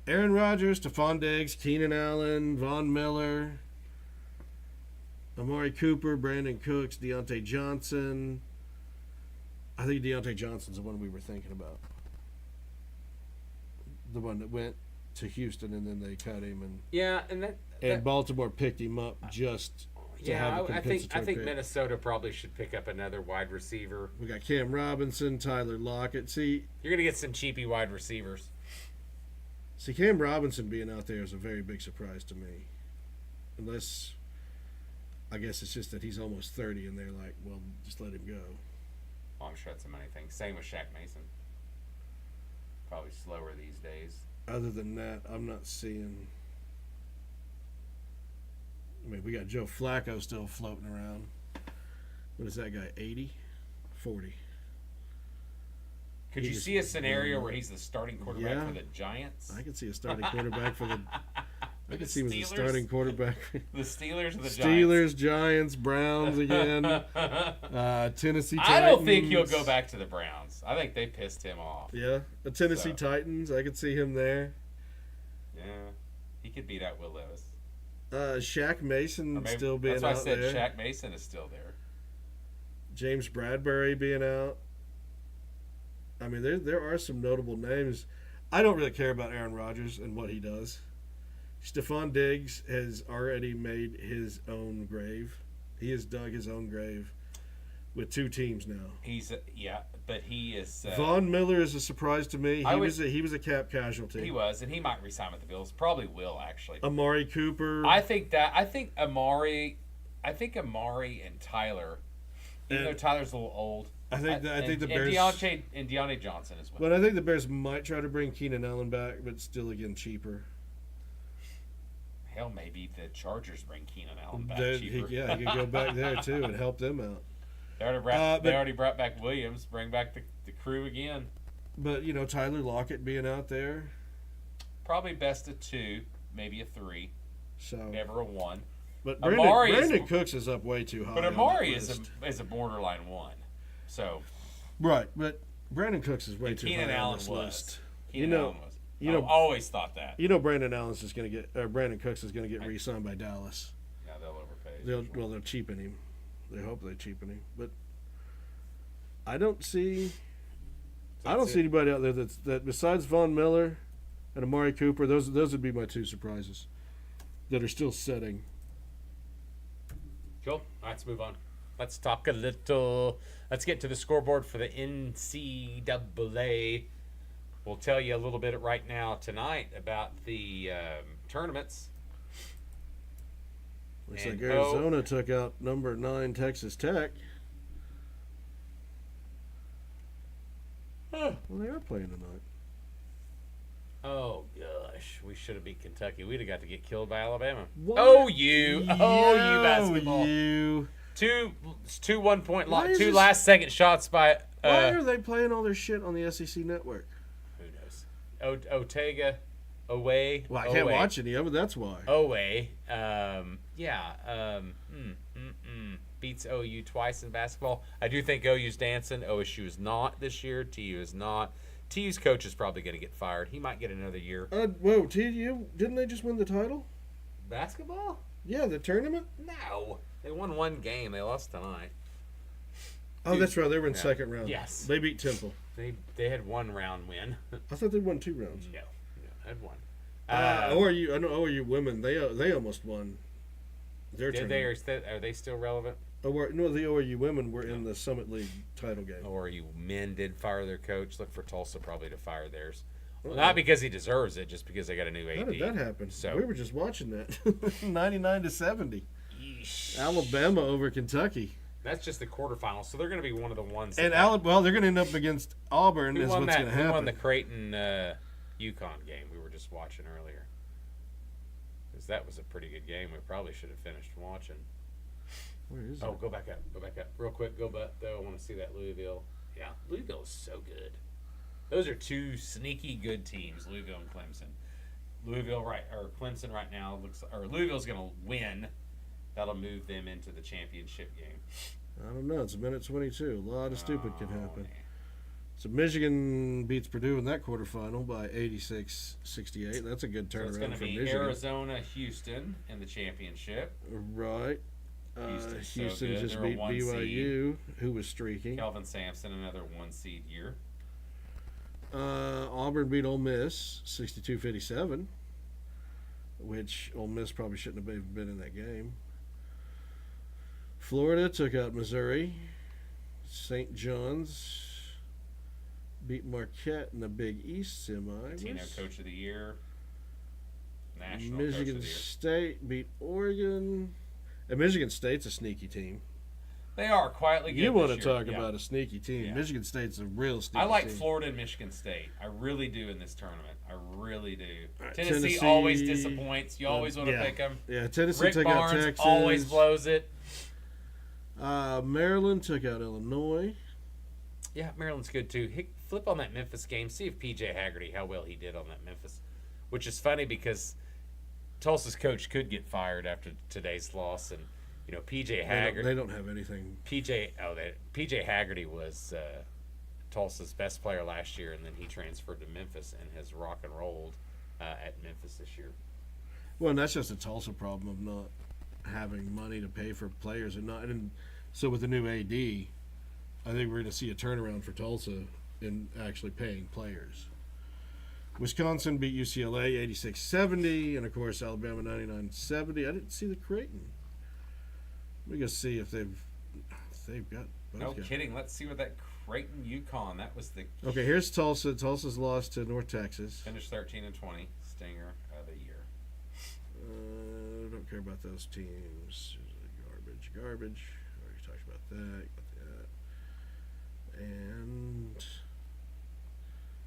Aaron Rodgers, Stephon Diggs, Keenan Allen, Von Miller, Amari Cooper, Brandon Cooks, Deontay Johnson. I think Deontay Johnson's the one we were thinking about. The one that went to Houston and then they cut him, and Baltimore picked him up just to have a compensatory I think pick. Minnesota probably should pick up another wide receiver. We got Cam Robinson, Tyler Lockett. See, You're gonna get some cheapy wide receivers. Cam Robinson being out there is a very big surprise to me. Unless, I guess it's just that he's almost 30 and they're like, well, just let him go. Oh, I'm sure that's a money thing. Same with Shaq Mason. Probably slower these days. Other than that, I'm not seeing. I mean, we got Joe Flacco still floating around. What is that guy, 80? 40. Could you see a scenario where he's the starting quarterback for the Giants? I could see a starting quarterback for the. I could see him as a Steelers? starting quarterback. The Steelers or the Steelers, Giants, Browns again. Tennessee Titans. I don't think he'll go back to the Browns. I think they pissed him off. Yeah, the Tennessee Titans. I could see him there. Yeah, he could beat out Will Levis. Shaq Mason still being out there. That's why I said Shaq Mason is still there. James Bradbury being out. I mean, there are some notable names. I don't really care about Aaron Rodgers and what he does. Stephon Diggs has already made his own grave. He has dug his own grave with two teams now. But he is. Von Miller is a surprise to me. He was a cap casualty. He was, and he might resign with the Bills. Probably will actually. Amari Cooper. I think Amari and Tyler. Even though Tyler's a little old. I think the Bears and Deontay Johnson as well. But I think the Bears might try to bring Keenan Allen back, but still again cheaper. Hell, maybe the Chargers bring Keenan Allen back cheaper. He could go back there too and help them out. They already brought back Williams. Bring back the crew again. But Tyler Lockett being out there. Probably best of 2, maybe a 3. So never a 1. But Brandon Cooks is up way too high. But Amari is a borderline 1. So right, but Brandon Cooks is way too Keenan high Allen on this list. Keenan Allen was. I've always thought that. Brandon Allen's just going to get Brandon Cooks is going to get re-signed by Dallas. Yeah, they'll overpay. They'll cheapen him. They hope they cheapen him, but I don't see anybody out there that besides Von Miller and Amari Cooper. Those would be my two surprises that are still setting. Cool. All right, let's move on. Let's talk a little. Let's get to the scoreboard for the NCAA. We'll tell you a little bit right now tonight about the tournaments. Looks like Arizona took out number 9 Texas Tech. Well, they are playing tonight. Oh, gosh. We should have beat Kentucky. We'd have got to get killed by Alabama. What? Oh, you basketball. Two 1-point Why is two this- last-second shots by. Why are they playing all their shit on the SEC network? Who knows? Otega, away. Well, I can't watch any of it. That's why. Away. Beats OU twice in basketball. I do think OU's dancing. OSU is not this year. TU is not. TU's coach is probably going to get fired. He might get another year. Whoa, TU, didn't they just win the title? Basketball? Yeah, the tournament? No. They won one game. They lost tonight. Oh, Dude. that's right. They were in Yeah. second round. Yes. They beat Temple. They had one round win. I thought they won 2 rounds. No, had one. ORU, I know ORU women, they almost won their Did tournament. they? Are they still relevant? No, the ORU women were in the Summit League title game. Or you men did fire their coach? Look for Tulsa probably to fire theirs. Well, Uh-oh. not because he deserves it, just because they got a new AD. How did that happen? So We were just watching that. 99-70. Yeesh. Alabama over Kentucky. That's just the quarterfinals, so they're going to be one of the ones. And that- well, they're going to end up against Auburn. who Is won what's that? going to Who happen. won the Creighton UConn game we were just watching earlier? Because that was a pretty good game. We probably should have finished watching. Where is Oh, it? go back up. Go back up. Real quick, go back, though. I want to see that Louisville. Yeah, Louisville is so good. Those are two sneaky good teams, Louisville and Clemson. Clemson right now Louisville's going to win. That'll move them into the championship game. I don't know. It's a minute 22. A lot of stupid can Oh, happen. man. So Michigan beats Purdue in that quarterfinal by 86-68. That's a good So it's going turnaround to for be Michigan. Arizona, Houston in the championship. Right. Houston's so Houston good. just They're a beat 1 BYU, who was streaking. Kelvin Sampson, another 1 seed year. Auburn beat Ole Miss 62-57, which Ole Miss probably shouldn't have been in that game. Florida took out Missouri. St. John's beat Marquette in the Big East semi. Latino Coach of the Year. National Michigan Coach of the Year. State beat Oregon. And Michigan State's a sneaky team. They are quietly good. You want to this year. talk Yeah. about a sneaky team. Yeah. Michigan State's a real sneaky I like team. Florida and Michigan State. I really do in this tournament. I really do. All right, Tennessee always disappoints. You always want to yeah. pick them. Yeah, Tennessee Rick took out Barnes Texas. always blows it. Maryland took out Illinois. Yeah, Maryland's good too. Flip on that Memphis game. See if PJ Haggerty, how well he did on that Memphis. Which is funny because Tulsa's coach could get fired after today's loss. And, PJ Haggerty. They don't have anything. PJ Haggerty was Tulsa's best player last year, and then he transferred to Memphis and has rock and rolled at Memphis this year. Well, and that's just a Tulsa problem of not having money to pay for players and so with the new AD, I think we're going to see a turnaround for Tulsa in actually paying players. Wisconsin beat UCLA 86-70, and of course Alabama 99-70. I didn't see the Creighton. Let me go see if they've got. No both got- kidding. Let's see what that Creighton UConn. That was the Okay, here's Tulsa. Tulsa's lost to North Texas. finished 13-20 stinger of the year. Don't care about those teams. Garbage. Already talked about that. And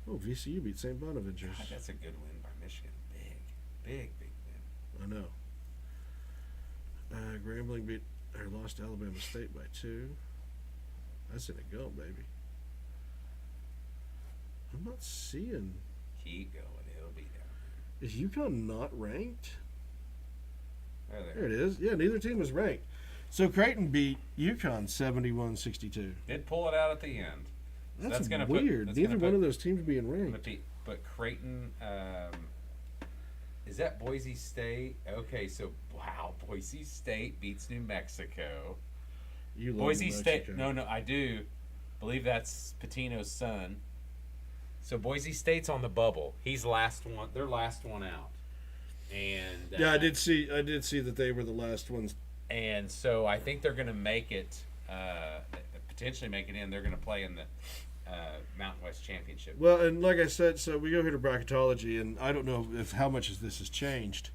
VCU beat St. Bonaventure's. God, that's a good win by Michigan. Big win. I know. Grambling lost to Alabama State by 2. That's in a go, baby. I'm not seeing. Keep going. It'll be down. Is UConn not ranked? There. There it is. Yeah, neither team is ranked. So Creighton beat UConn 71-62. Did pull it out at the end. So That's gonna weird. That's Neither gonna one of those teams being put, ranked. but Creighton, is that Boise State? Okay, so wow, Boise State beats New Mexico. You love Boise New State. Mexico. No, I do believe that's Patino's son. So Boise State's on the bubble. He's last one. They're last one out. And Yeah, I did see that they were the last ones. And so I think they're going to make it, potentially make it in. They're going to play in the Mountain West Championship. Well, and like I said, so we go here to bracketology, and I don't know if how much of this has changed.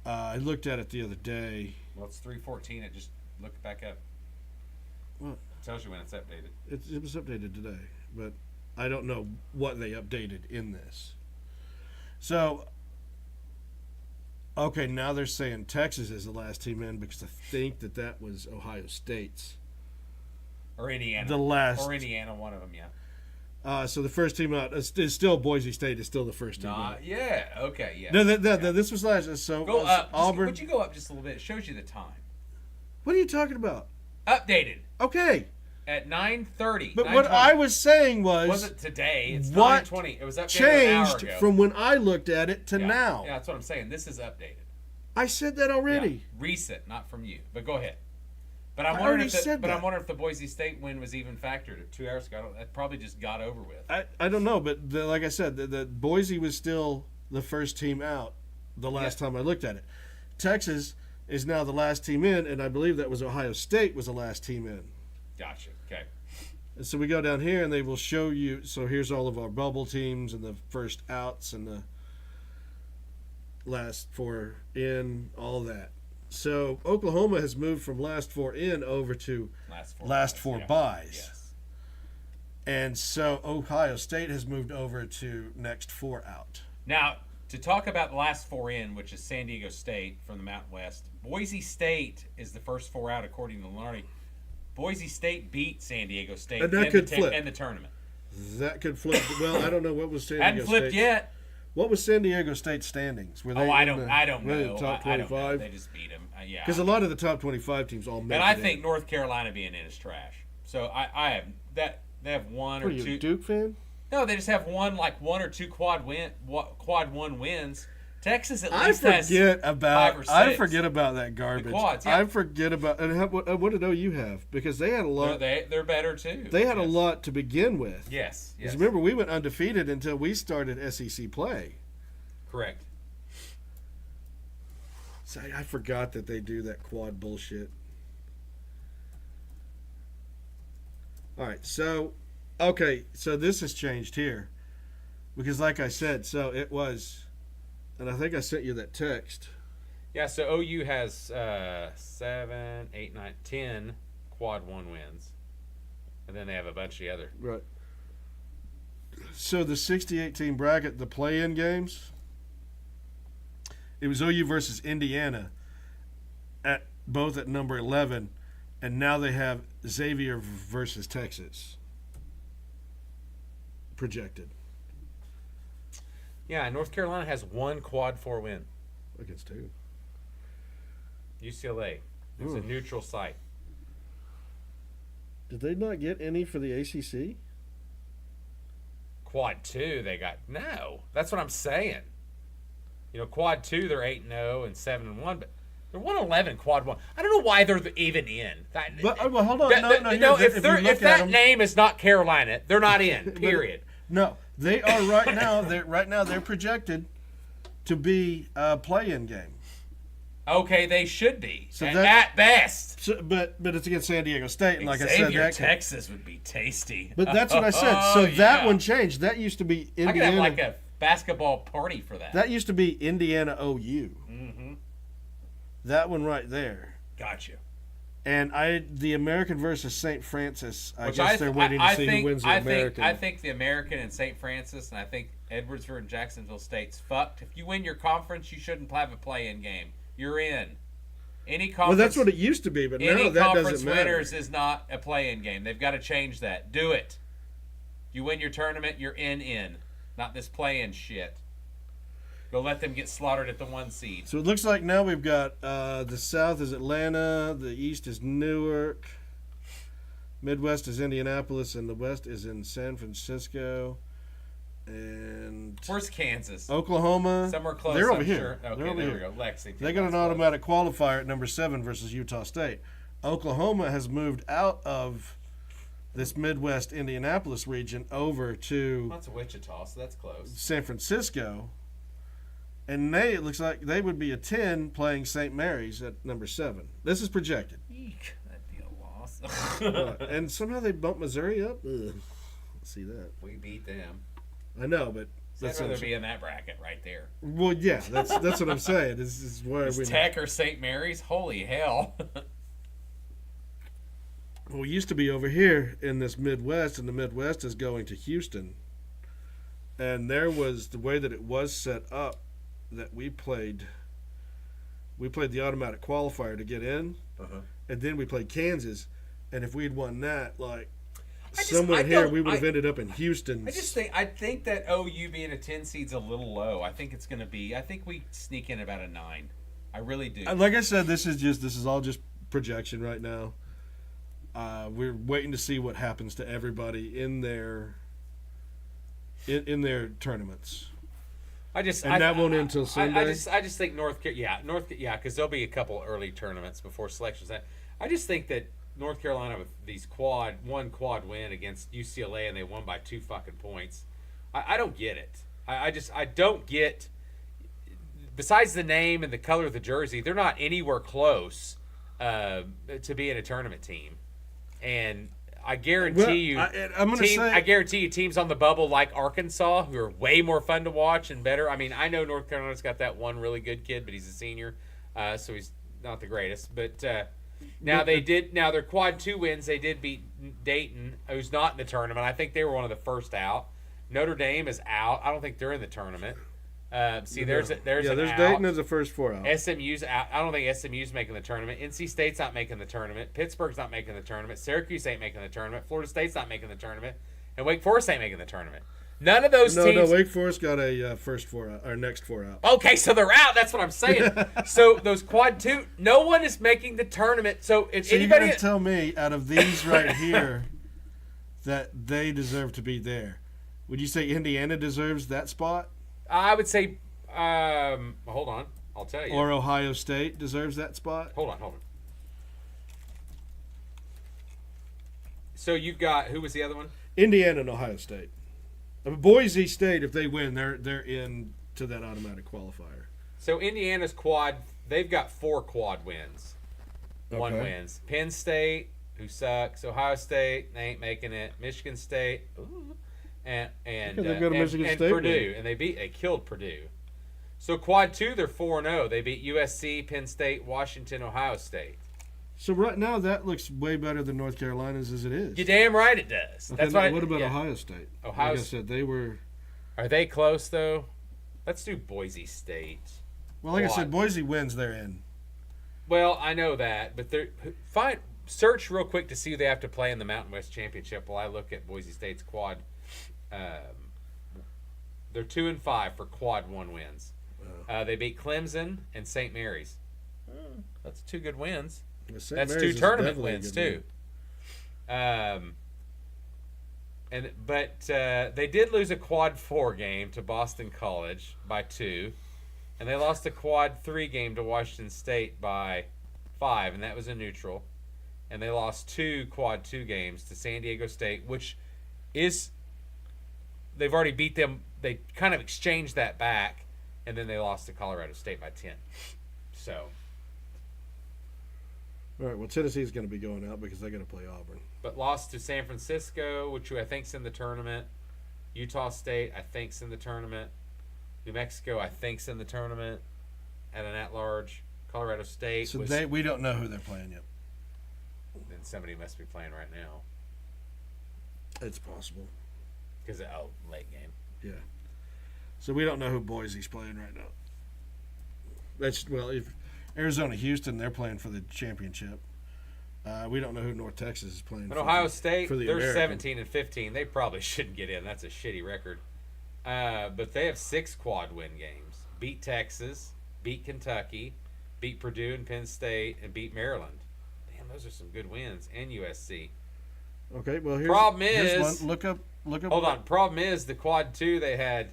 I looked at it the other day. Well, it's 3:14. It just look back up. Well, It tells you when it's updated. it was updated today, but I don't know what they updated in this. So Okay, now they're saying Texas is the last team in because I think that was Ohio State's. Or Indiana. The last. Or Indiana, one of them, yeah. So the first team out is still Boise State is still the first team out. Yeah, okay, yeah. No, this was last. So Go up. Auburn. Would you go up just a little bit? It shows you the time. What are you talking about? Updated Okay. at 9:30. But what I was saying was it today? It's what 9:20. It was updated an hour changed ago. from when I looked at it to now. Yeah, that's what I'm saying. This is updated. I said that already. Yeah, recent, not from you. But go ahead. But I I'm wondering already said that. I'm wondering if the Boise State win was even factored 2 hours ago. That probably just got over with. I don't know, but like I said, the Boise was still the first team out the last time I looked at it. Texas is now the last team in, and I believe that was Ohio State was the last team in. Gotcha. Okay. And so we go down here, and they will show you. So here's all of our bubble teams and the first outs and the last four in, all that. So Oklahoma has moved from last four in over to last four buys. Yes. And so Ohio State has moved over to next four out. Now, to talk about the last four in, which is San Diego State from the Mountain West, Boise State is the first four out according to Larney. Boise State beat San Diego State and that could flip in the tournament. That could flip. Well, I don't know what was San Diego Hadn't flipped State. yet. What was San Diego State's standings? Were they I don't know. the top 25? I don't know. They just beat them. Yeah. Because a lot of the top 25 teams all made And I it think in. North Carolina being in is trash. So I have that. They have one What or are you, two. a Duke fan? No, they just have one or two quad one wins. Texas at least has 5 or 6. I forget about that garbage. The quads, yeah. I forget about and what did OU have? Because they had a lot. They're better too. They had a lot to begin with. Yes. Because remember, we went undefeated until we started SEC play. Correct. So I forgot that they do that quad bullshit. All right, so this has changed here, because like I said, so it was, and I think I sent you that text. Yeah, so OU has 7, 8, 9, 10 quad one wins, and then they have a bunch of the other. Right. So the 68 team bracket, the play-in games, it was OU versus Indiana both at number 11, and now they have Xavier versus Texas projected. Yeah, North Carolina has one quad four win. Against who? UCLA. It's a neutral site. Did they not get any for the ACC? Quad 2, they got no. That's what I'm saying. You know, quad 2, they're 8-0 and 7-1, but they're 111 quad 1. I don't know why they're even in. But well, hold on. If that name is not Carolina, they're not in. Period. No, they are right now. They're projected to be a play-in game. Okay, they should be. So at best. So, but it's against San Diego State, and like I said, Texas would be tasty. But that's what I said. So that one changed. That used to be Indiana. I could have like a basketball party for that. That used to be Indiana OU. Mm-hmm. That one right there. Gotcha. And the American versus St. Francis. I guess they're waiting to see who wins the American. I think the American and St. Francis, and I think Edwardsburg and Jacksonville State's fucked. If you win your conference, you shouldn't have a play-in game. You're in. Any conference. Well, that's what it used to be, but now that doesn't matter. Any conference winners is not a play-in game. They've got to change that. Do it. You win your tournament, you're in. Not this play-in shit. Go let them get slaughtered at the 1 seed. So it looks like now we've got the South is Atlanta, the East is Newark, Midwest is Indianapolis, and the West is in San Francisco. And where's Kansas? Oklahoma. Somewhere close. They're over I'm here. Sure. Okay, They're over there here. we go. Lexington. They got an automatic qualifier at number 7 versus Utah State. Oklahoma has moved out of this Midwest Indianapolis region over to That's Wichita, so that's close. San Francisco. And it looks like they would be a 10 playing St. Mary's at number 7. This is projected. Eek, that'd be a loss. And somehow they bumped Missouri up. Ugh. Let's see that. We beat them. I know, but I'd rather be in that bracket right there. Well, yeah, that's what I'm saying. This is where we Tech or St. Mary's. Holy hell! Well, we used to be over here in this Midwest, and the Midwest is going to Houston. And there was the way that it was set up that we played we played the automatic qualifier to get in, and then we played Kansas. And if we'd won that, like somewhere here, we would have ended up in Houston. I think that OU being a 10 seed's a little low. I think it's going to be. I think we sneak in about a 9. I really do. Like I said, this is all just projection right now. We're waiting to see what happens to everybody in their tournaments. That won't end until Sunday. I just think North Carolina, because there'll be a couple early tournaments before selections. I just think that North Carolina with these quad win against UCLA and they won by 2 fucking points. I don't get it. I don't get. Besides the name and the color of the jersey, they're not anywhere close to being a tournament team. And I guarantee I guarantee you teams on the bubble like Arkansas, who are way more fun to watch and better. I mean, I know North Carolina's got that one really good kid, but he's a senior, so he's not the greatest. But now their quad 2 wins, they did beat Dayton, who's not in the tournament. I think they were one of the first out. Notre Dame is out. I don't think they're in the tournament. There's Dayton as the first 4 out. SMU's out. I don't think SMU's making the tournament. NC State's not making the tournament. Pittsburgh's not making the tournament. Syracuse ain't making the tournament. Florida State's not making the tournament. And Wake Forest ain't making the tournament. None of those teams. No, Wake Forest got a first 4 out, or next 4 out. Okay, so they're out. That's what I'm saying. So those quad 2, no one is making the tournament. So if you're anybody going to tell me out of these right here that they deserve to be there, would you say Indiana deserves that spot? I would say, hold on, I'll tell you. Or Ohio State deserves that spot? Hold on. So you've got, who was the other one? Indiana and Ohio State. I mean, Boise State, if they win, they're in to that automatic qualifier. So Indiana's quad, they've got 4 quad wins. 1 wins. Penn State, who sucks. Ohio State, they ain't making it. Michigan State, ooh. And State Purdue, and they killed Purdue. So quad 2, they're 4-0. They beat USC, Penn State, Washington, Ohio State. So right now that looks way better than North Carolina's as it is. You're damn right it does. Okay, what about Ohio State? Like I said, they were. Are they close though? Let's do Boise State. Well, like I said, Boise wins, they're in. Well, I know that, but search real quick to see who they have to play in the Mountain West Championship while I look at Boise State's quad. They're 2-5 for quad 1 wins. They beat Clemson and St. Mary's. That's 2 good wins. That's Mary's 2 tournament wins too. But they did lose a quad 4 game to Boston College by 2, and they lost a quad 3 game to Washington State by 5, and that was a neutral. And they lost 2 quad 2 games to San Diego State, which is. They've already beat them. They kind of exchanged that back, and then they lost to Colorado State by 10. So. All right, well, Tennessee's going to be going out because they're going to play Auburn. But lost to San Francisco, which I think's in the tournament. Utah State, I think's in the tournament. New Mexico, I think's in the tournament at an at-large. Colorado State. So we don't know who they're playing yet. Then somebody must be playing right now. It's possible. Because late game. Yeah. So we don't know who Boise's playing right now. If Arizona Houston, they're playing for the championship. We don't know who North Texas is playing. But Ohio State, they're 17-15. They probably shouldn't get in. That's a shitty record. But they have 6 quad win games. Beat Texas, beat Kentucky, beat Purdue and Penn State, and beat Maryland. Damn, those are some good wins. And USC. Okay, well here's one. Look up. Hold on. Problem is the quad 2 they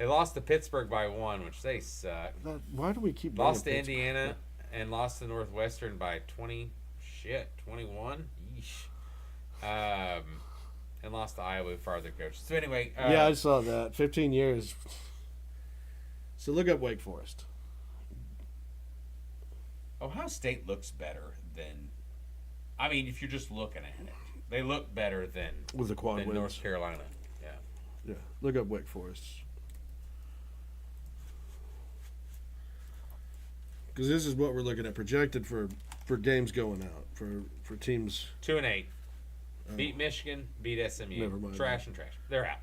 lost to Pittsburgh by 1, which they suck. Why do we keep lost to Indiana and lost to Northwestern by 21. Yeesh. And lost to Iowa for other coaches. So anyway, yeah, I saw that. 15 years. So look up Wake Forest. Ohio State looks better than. I mean, if you're just looking at it. They look better than with the quad wins. North Carolina. Yeah. Yeah. Look up Wake Forest. Because this is what we're looking at projected for games going out for teams. 2-8. Beat Michigan. Beat SMU. Never mind. Trash. They're out.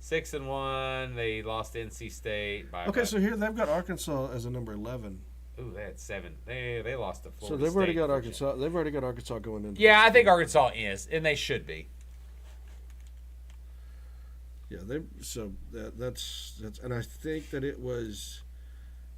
6-1. They lost to NC State by. Okay, so here they've got Arkansas as a number 11. Ooh, they had 7. They lost to So Florida they've already State, got Virginia. Arkansas. They've already got Arkansas going in. Yeah, I think Arkansas is, and they should be. Yeah, that's and I think that it was.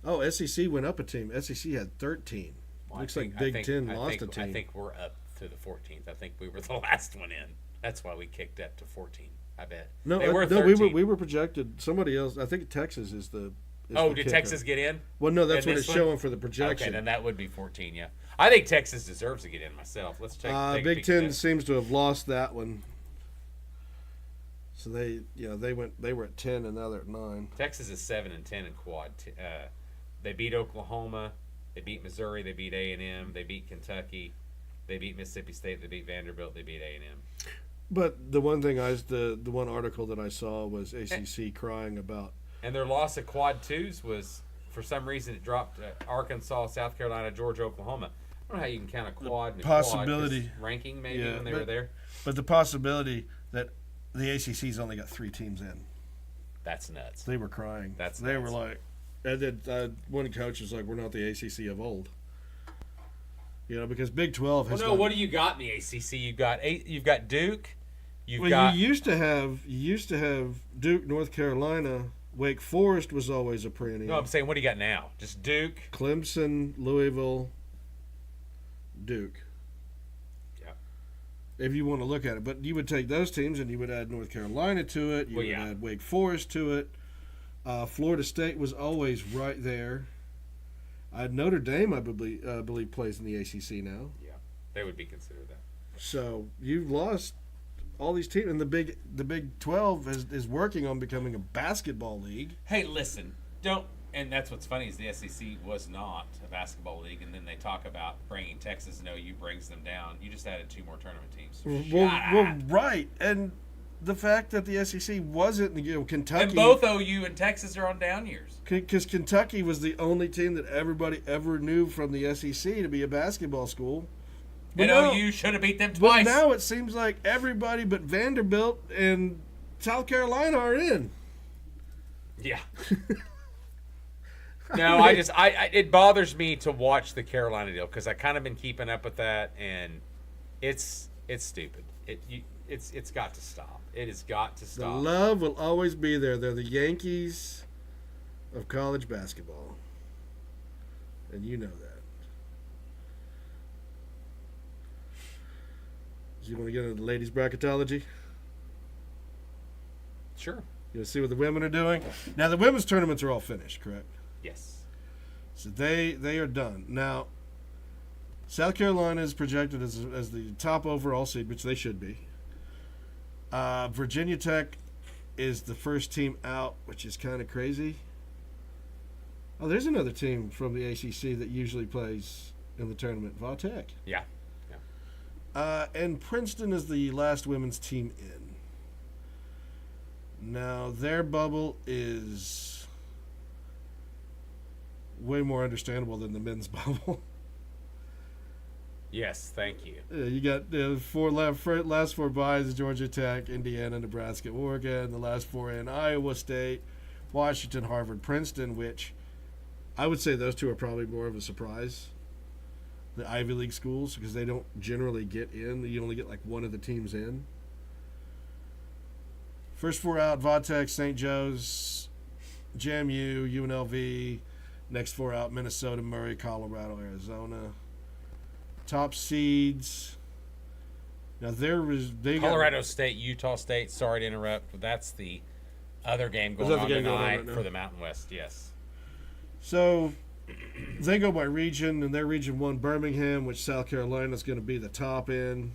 Oh, SEC went up a team. SEC had 13. Well, Looks I like think- Big Ten lost a team. I think we're up to the 14th. I think we were the last one in. That's why we kicked up to 14. I bet. No, They were no, we 13. were projected. Somebody else. I think Texas is the. Oh, the did kicker. Texas get in? Well, no, that's in what it's this one? showing for the projection. Okay, then that would be 14. Yeah, I think Texas deserves to get in myself. Let's check. take a Big peek at Ten that. seems to have lost that one. So they were at 10 and now they're at 9. Texas is 7-10 in quad. They beat Oklahoma. They beat Missouri. They beat A&M. They beat Kentucky. They beat Mississippi State. They beat Vanderbilt. They beat A&M. But the one thing the one article that I saw was ACC crying about. And their loss at quad twos was, for some reason, it dropped Arkansas, South Carolina, Georgia, Oklahoma. I don't know how you can count a quad and a possibility. quad, 'cause ranking maybe Yeah, when they were there. But the possibility that the ACC's only got 3 teams in. That's nuts. They were crying. They nuts. were like, and then one coach was like, "We're not the ACC of old." You know, because Big 12 has. Well, no, what do you got in the ACC? You've got Duke. You used to have Duke, North Carolina. Wake Forest was always a perennial. No, I'm saying, what do you got now? Just Duke. Clemson, Louisville, Duke. Yeah. If you want to look at it, but you would take those teams and you would add North Carolina to it. You would add Wake Forest to it. Florida State was always right there. Notre Dame, I believe, plays in the ACC now. Yeah, they would be considered that. So you've lost all these teams, and the Big 12 is working on becoming a basketball league. Hey, listen, don't. And that's what's funny is the SEC was not a basketball league, and then they talk about bringing Texas and OU brings them down. You just added 2 more tournament teams. Well, right, and the fact that the SEC wasn't, Kentucky, And both OU and Texas are on down years. because Kentucky was the only team that everybody ever knew from the SEC to be a basketball school. And OU should have beat them twice. But now it seems like everybody but Vanderbilt and South Carolina are in. Yeah. No, it bothers me to watch the Carolina deal because I kind of been keeping up with that, and it's stupid. It's got to stop. It has got to The stop. love will always be there. They're the Yankees of college basketball, and you know that. Do you want to get into the ladies' bracketology? Sure. You want to see what the women are doing? Now, the women's tournaments are all finished, correct? Yes. So they are done. Now, South Carolina is projected as the top overall seed, which they should be. Virginia Tech is the first team out, which is kind of crazy. Oh, there's another team from the ACC that usually plays in the tournament, Va Tech. Yeah. And Princeton is the last women's team in. Now, their bubble is way more understandable than the men's bubble. Yes, thank you. You got last 4 byes: Georgia Tech, Indiana, Nebraska, Oregon. The last 4 in Iowa State, Washington, Harvard, Princeton, which I would say those 2 are probably more of a surprise. The Ivy League schools, because they don't generally get in. You only get like one of the teams in. First 4 out: Va Tech, St. Joe's, JMU, UNLV. Next 4 out: Minnesota, Murray, Colorado, Arizona. Top seeds. Now Colorado State, Utah State. Sorry to interrupt, but that's the other game going on tonight for the Mountain West. Yes. So they go by region, and their region 1, Birmingham, which South Carolina is going to be the top in.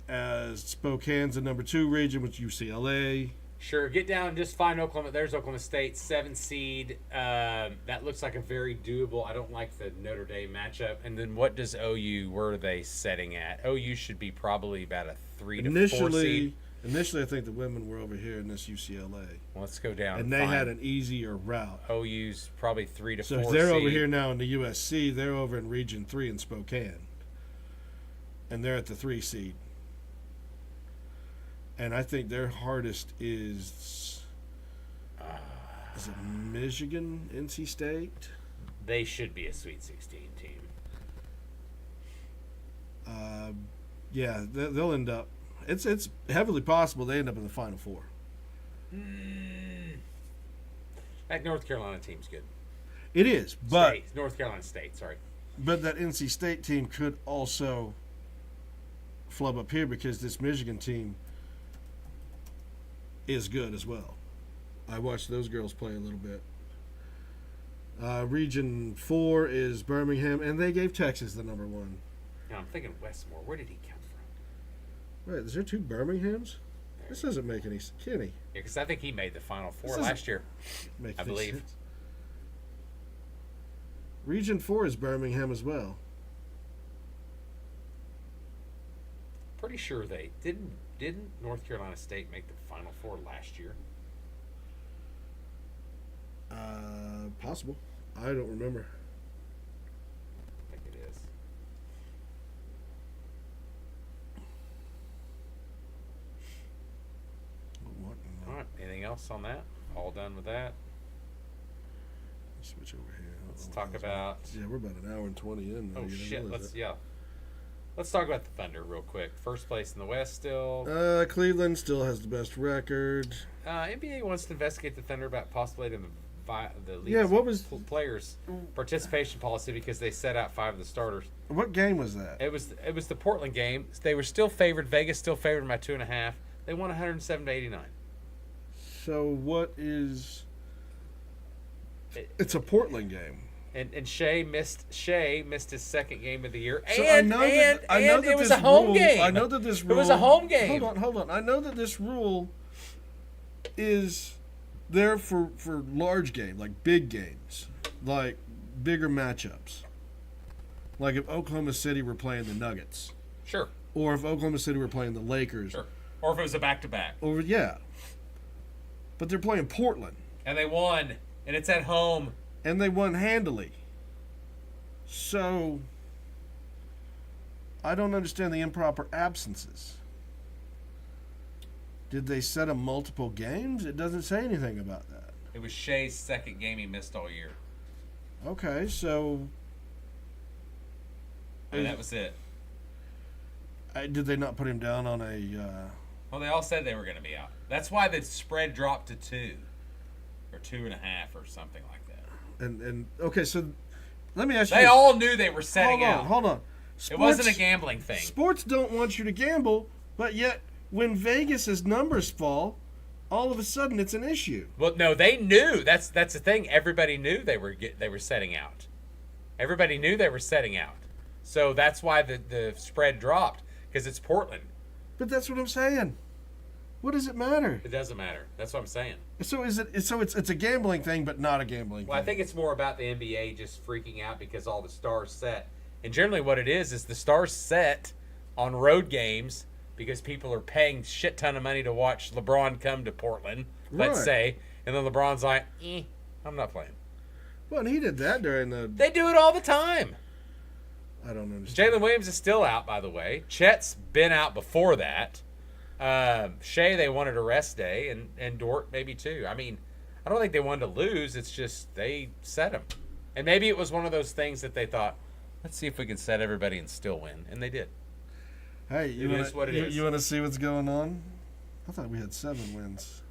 As Spokane's the number 2 region, which UCLA. Sure, get down, just find Oklahoma. There's Oklahoma State, 7 seed. That looks like a very doable. I don't like the Notre Dame matchup. And then what does OU, where are they setting at? OU should be probably about a 3 to 4 seed. Initially, I think the women were over here in this UCLA. Well, let's go down. And they had an easier route. OU's probably 3 to 4 seed. So if they're over here now in the USC, they're over in Region 3 in Spokane. And they're at the 3 seed. And I think their hardest is it Michigan, NC State? they should be a Sweet 16 team. Yeah, they'll end up. It's heavily possible they end up in the Final Four. That North Carolina team's good. It is, but North Carolina State, sorry. But that NC State team could also flub up here because this Michigan team is good as well. I watched those girls play a little bit. Region 4 is Birmingham, and they gave Texas the number 1. Now I'm thinking Westmore. Where did he come from? Wait, is there 2 Birminghams? This doesn't make any sense. Kenny. Yeah, because I think he made the Final Four last year. I believe. Sense. Region 4 is Birmingham as well. Pretty sure they didn't North Carolina State make the Final Four last year? Possible. I don't remember. I think it is. All right. Anything else on that? All done with that? Switch over here. Let's talk about. Yeah, we're about an hour and 20 in. Oh shit! Let's talk about the Thunder real quick. First place in the West still. Cleveland still has the best record. NBA wants to investigate the Thunder about possibly the league's what was players' participation policy because they set out 5 of the starters. What game was that? It was the Portland game. They were still favored. Vegas still favored them by 2.5. They won 107-89. So what is? It's a Portland game. And Shea missed his second game of the year. So I know that it was a home game. I know that this rule. It was a home game. Hold on. I know that this rule is there for large games, like big games, like bigger matchups. Like if Oklahoma City were playing the Nuggets. Sure. Or if Oklahoma City were playing the Lakers. Sure. Or if it was a back-to-back. Yeah. But they're playing Portland. And they won. And it's at home. And they won handily. So, I don't understand the improper absences. Did they set up multiple games? It doesn't say anything about that. It was Shea's second game he missed all year. Okay, so... And that was it. Did they not put him down on a... Well, they all said they were going to be out. That's why the spread dropped to 2. Or 2.5 or something like that. And okay, so let me ask you. They all knew they were setting out. Hold on. It wasn't a gambling thing. Sports don't want you to gamble, but yet when Vegas's numbers fall, all of a sudden it's an issue. Well, no, they knew. That's the thing. Everybody knew they were setting out. Everybody knew they were setting out. So that's why the spread dropped because it's Portland. But that's what I'm saying. What does it matter? It doesn't matter. That's what I'm saying. So it's a gambling thing, but not a gambling Well, thing. I think it's more about the NBA just freaking out because all the stars set. And generally what it is the stars set on road games because people are paying shit ton of money to watch LeBron come to Portland, let's Right. say. And then LeBron's like, I'm not playing. Well, and he did that during the... They do it all the time. I don't understand. Jalen Williams is still out, by the way. Chet's been out before that. Shea, they wanted a rest day, and Dort maybe too. I mean, I don't think they wanted to lose. It's just they set him. And maybe it was one of those things that they thought, let's see if we can set everybody and still win. And they did. Hey, It is what it is. You want to see what's going on? I thought we had 7 wins.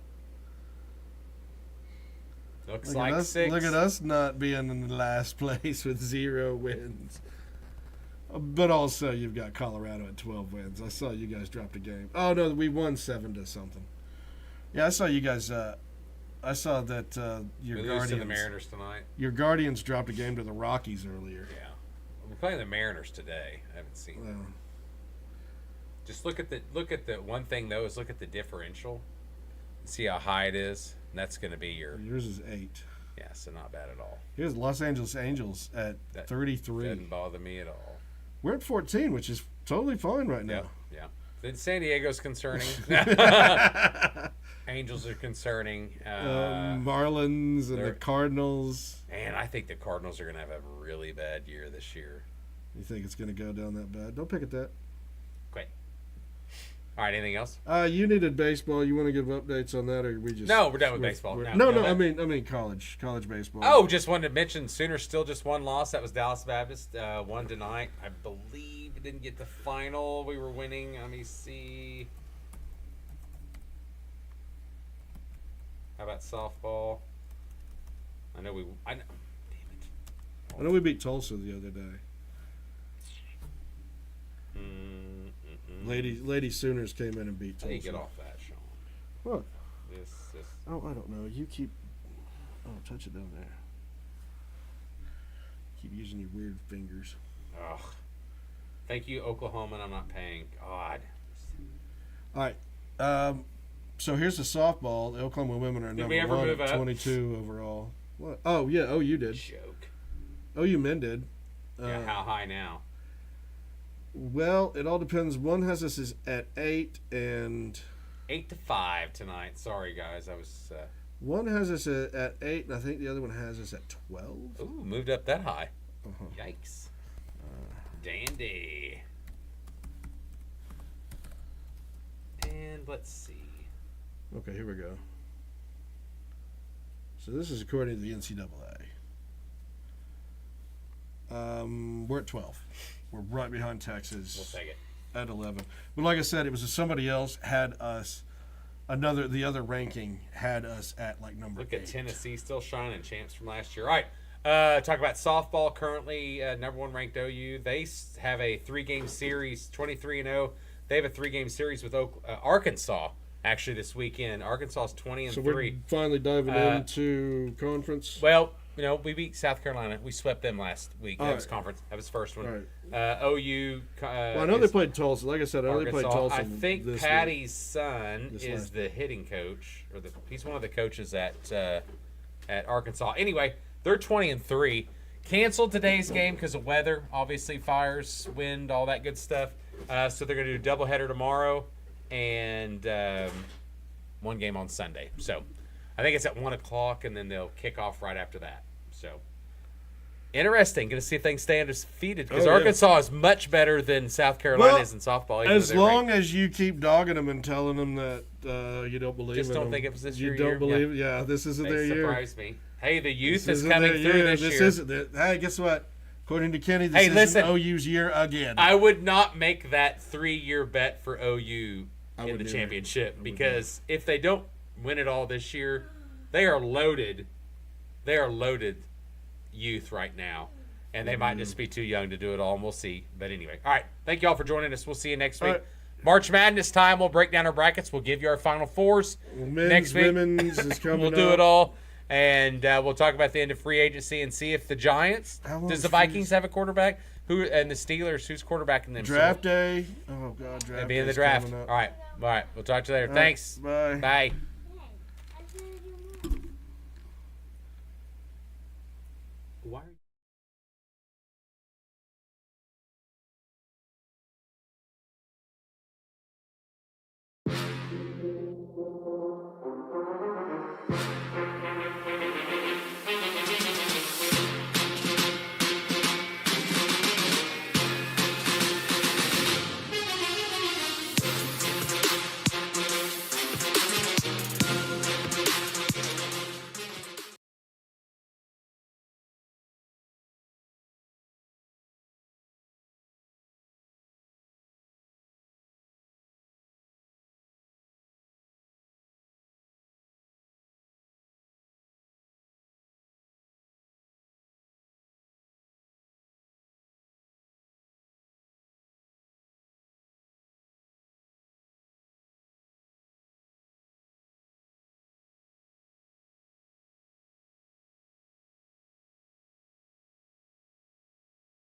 Looks Look like at us, 6. Look at us not being in the last place with 0 wins. But also, you've got Colorado at 12 wins. I saw you guys dropped a game. Oh, no, we won 7 to something. Yeah, I saw you guys. I saw that your We lose Guardians. to the Mariners tonight. Your Guardians dropped a game to the Rockies earlier. Yeah. We're playing the Mariners today. I haven't seen Well, Just look at the one thing, though, is look at the differential. See how high it is. And that's going to be yours is 8. Yeah, so not bad at all. Here's Los Angeles Angels at 33. Doesn't bother me at all. We're at 14, which is totally fine right now. Yeah. Then San Diego's concerning. Angels are concerning. Marlins and the they're- Cardinals. And I think the Cardinals are going to have a really bad year this year. You think it's going to go down that bad? Don't pick at that. Quit. All right, anything else? You needed baseball. You want to give updates on that, or we just? No, we're done with baseball. No, No, I mean college baseball. Oh, just wanted to mention Sooners still just one loss. That was Dallas Baptist. Won tonight. I believe it didn't get the final. We were winning. Let me see. How about softball? I know. Damn it. I know we beat Tulsa the other day. Lady Sooners came in and beat How Tulsa. do you get off that, Sean? What? This. Oh, I don't know. You keep. Oh, touch it down there. Keep using your weird fingers. Ugh. Thank you, Oklahoma. I'm not paying. God. All right. So here's the softball. The Oklahoma women are Did we number ever one move at up? 22 overall. What? Oh yeah. Oh, you did. Joke. Oh, you men did. Yeah. How high now? Well, it all depends. One has us is at 8, and 8-5 tonight. Sorry, guys. I was. one has us at 8, and I think the other one has us at 12. Ooh, moved up that high. Uh-huh. Yikes. Dandy. And let's see. Okay, here we go. So this is according to the NCAA. We're at 12. We're right behind Texas. We'll take it. At 11. But like I said, it was somebody else had us. The other ranking had us at like number Look 8. at Tennessee still shining, champs from last year. All right. Talk about softball. Currently, number 1 ranked OU. They have a 3-game series, 23-0. They have a 3-game series with Arkansas actually this weekend. Arkansas is 20-3. So we're finally diving into conference. Well, we beat South Carolina. We swept them last week. That was conference. That was the first one. All right. OU. Well, I know they played Tulsa. Like I said, I know they played Tulsa. I think this Patty's son This is last the hitting coach, or he's one of the coaches at Arkansas. Anyway, they're 20-3. Canceled today's game because of weather. Obviously, fires, wind, all that good stuff. So they're going to do a doubleheader tomorrow and one game on Sunday. So I think it's at 1 o'clock, and then they'll kick off right after that. So interesting. Going to see if they can stay undefeated because Arkansas is much better than South Carolina is in softball. As long as you keep dogging them and telling them that you don't believe Just in don't them. think it was this you year. don't believe. Yeah, this isn't their year. Surprised me. Hey, the youth This is isn't coming their through year. this year. Isn't. Hey, guess what? According to Kenny, this isn't listen. OU's year again. I would not make that 3-year bet for OU in the wouldn't either. championship because if they don't win it all this year, they are loaded. They are loaded youth right now, and they might just be too young to do it all, and we'll see. But anyway, all right. Thank you all for joining us. We'll see you next week. right. March Madness time. We'll break down our brackets. We'll give you our Final Fours Men's, next week. women's is coming We'll do up. it all. And we'll talk about the end of free agency and see if the Giants, How long does is the free Vikings have a quarterback? And the Steelers, who's quarterbacking them? Draft day. Oh God, draft It'll day. be in the is draft. coming All up. right. We'll talk to you later. All right, Thanks. Bye. Bye. I was gonna do more. Why are you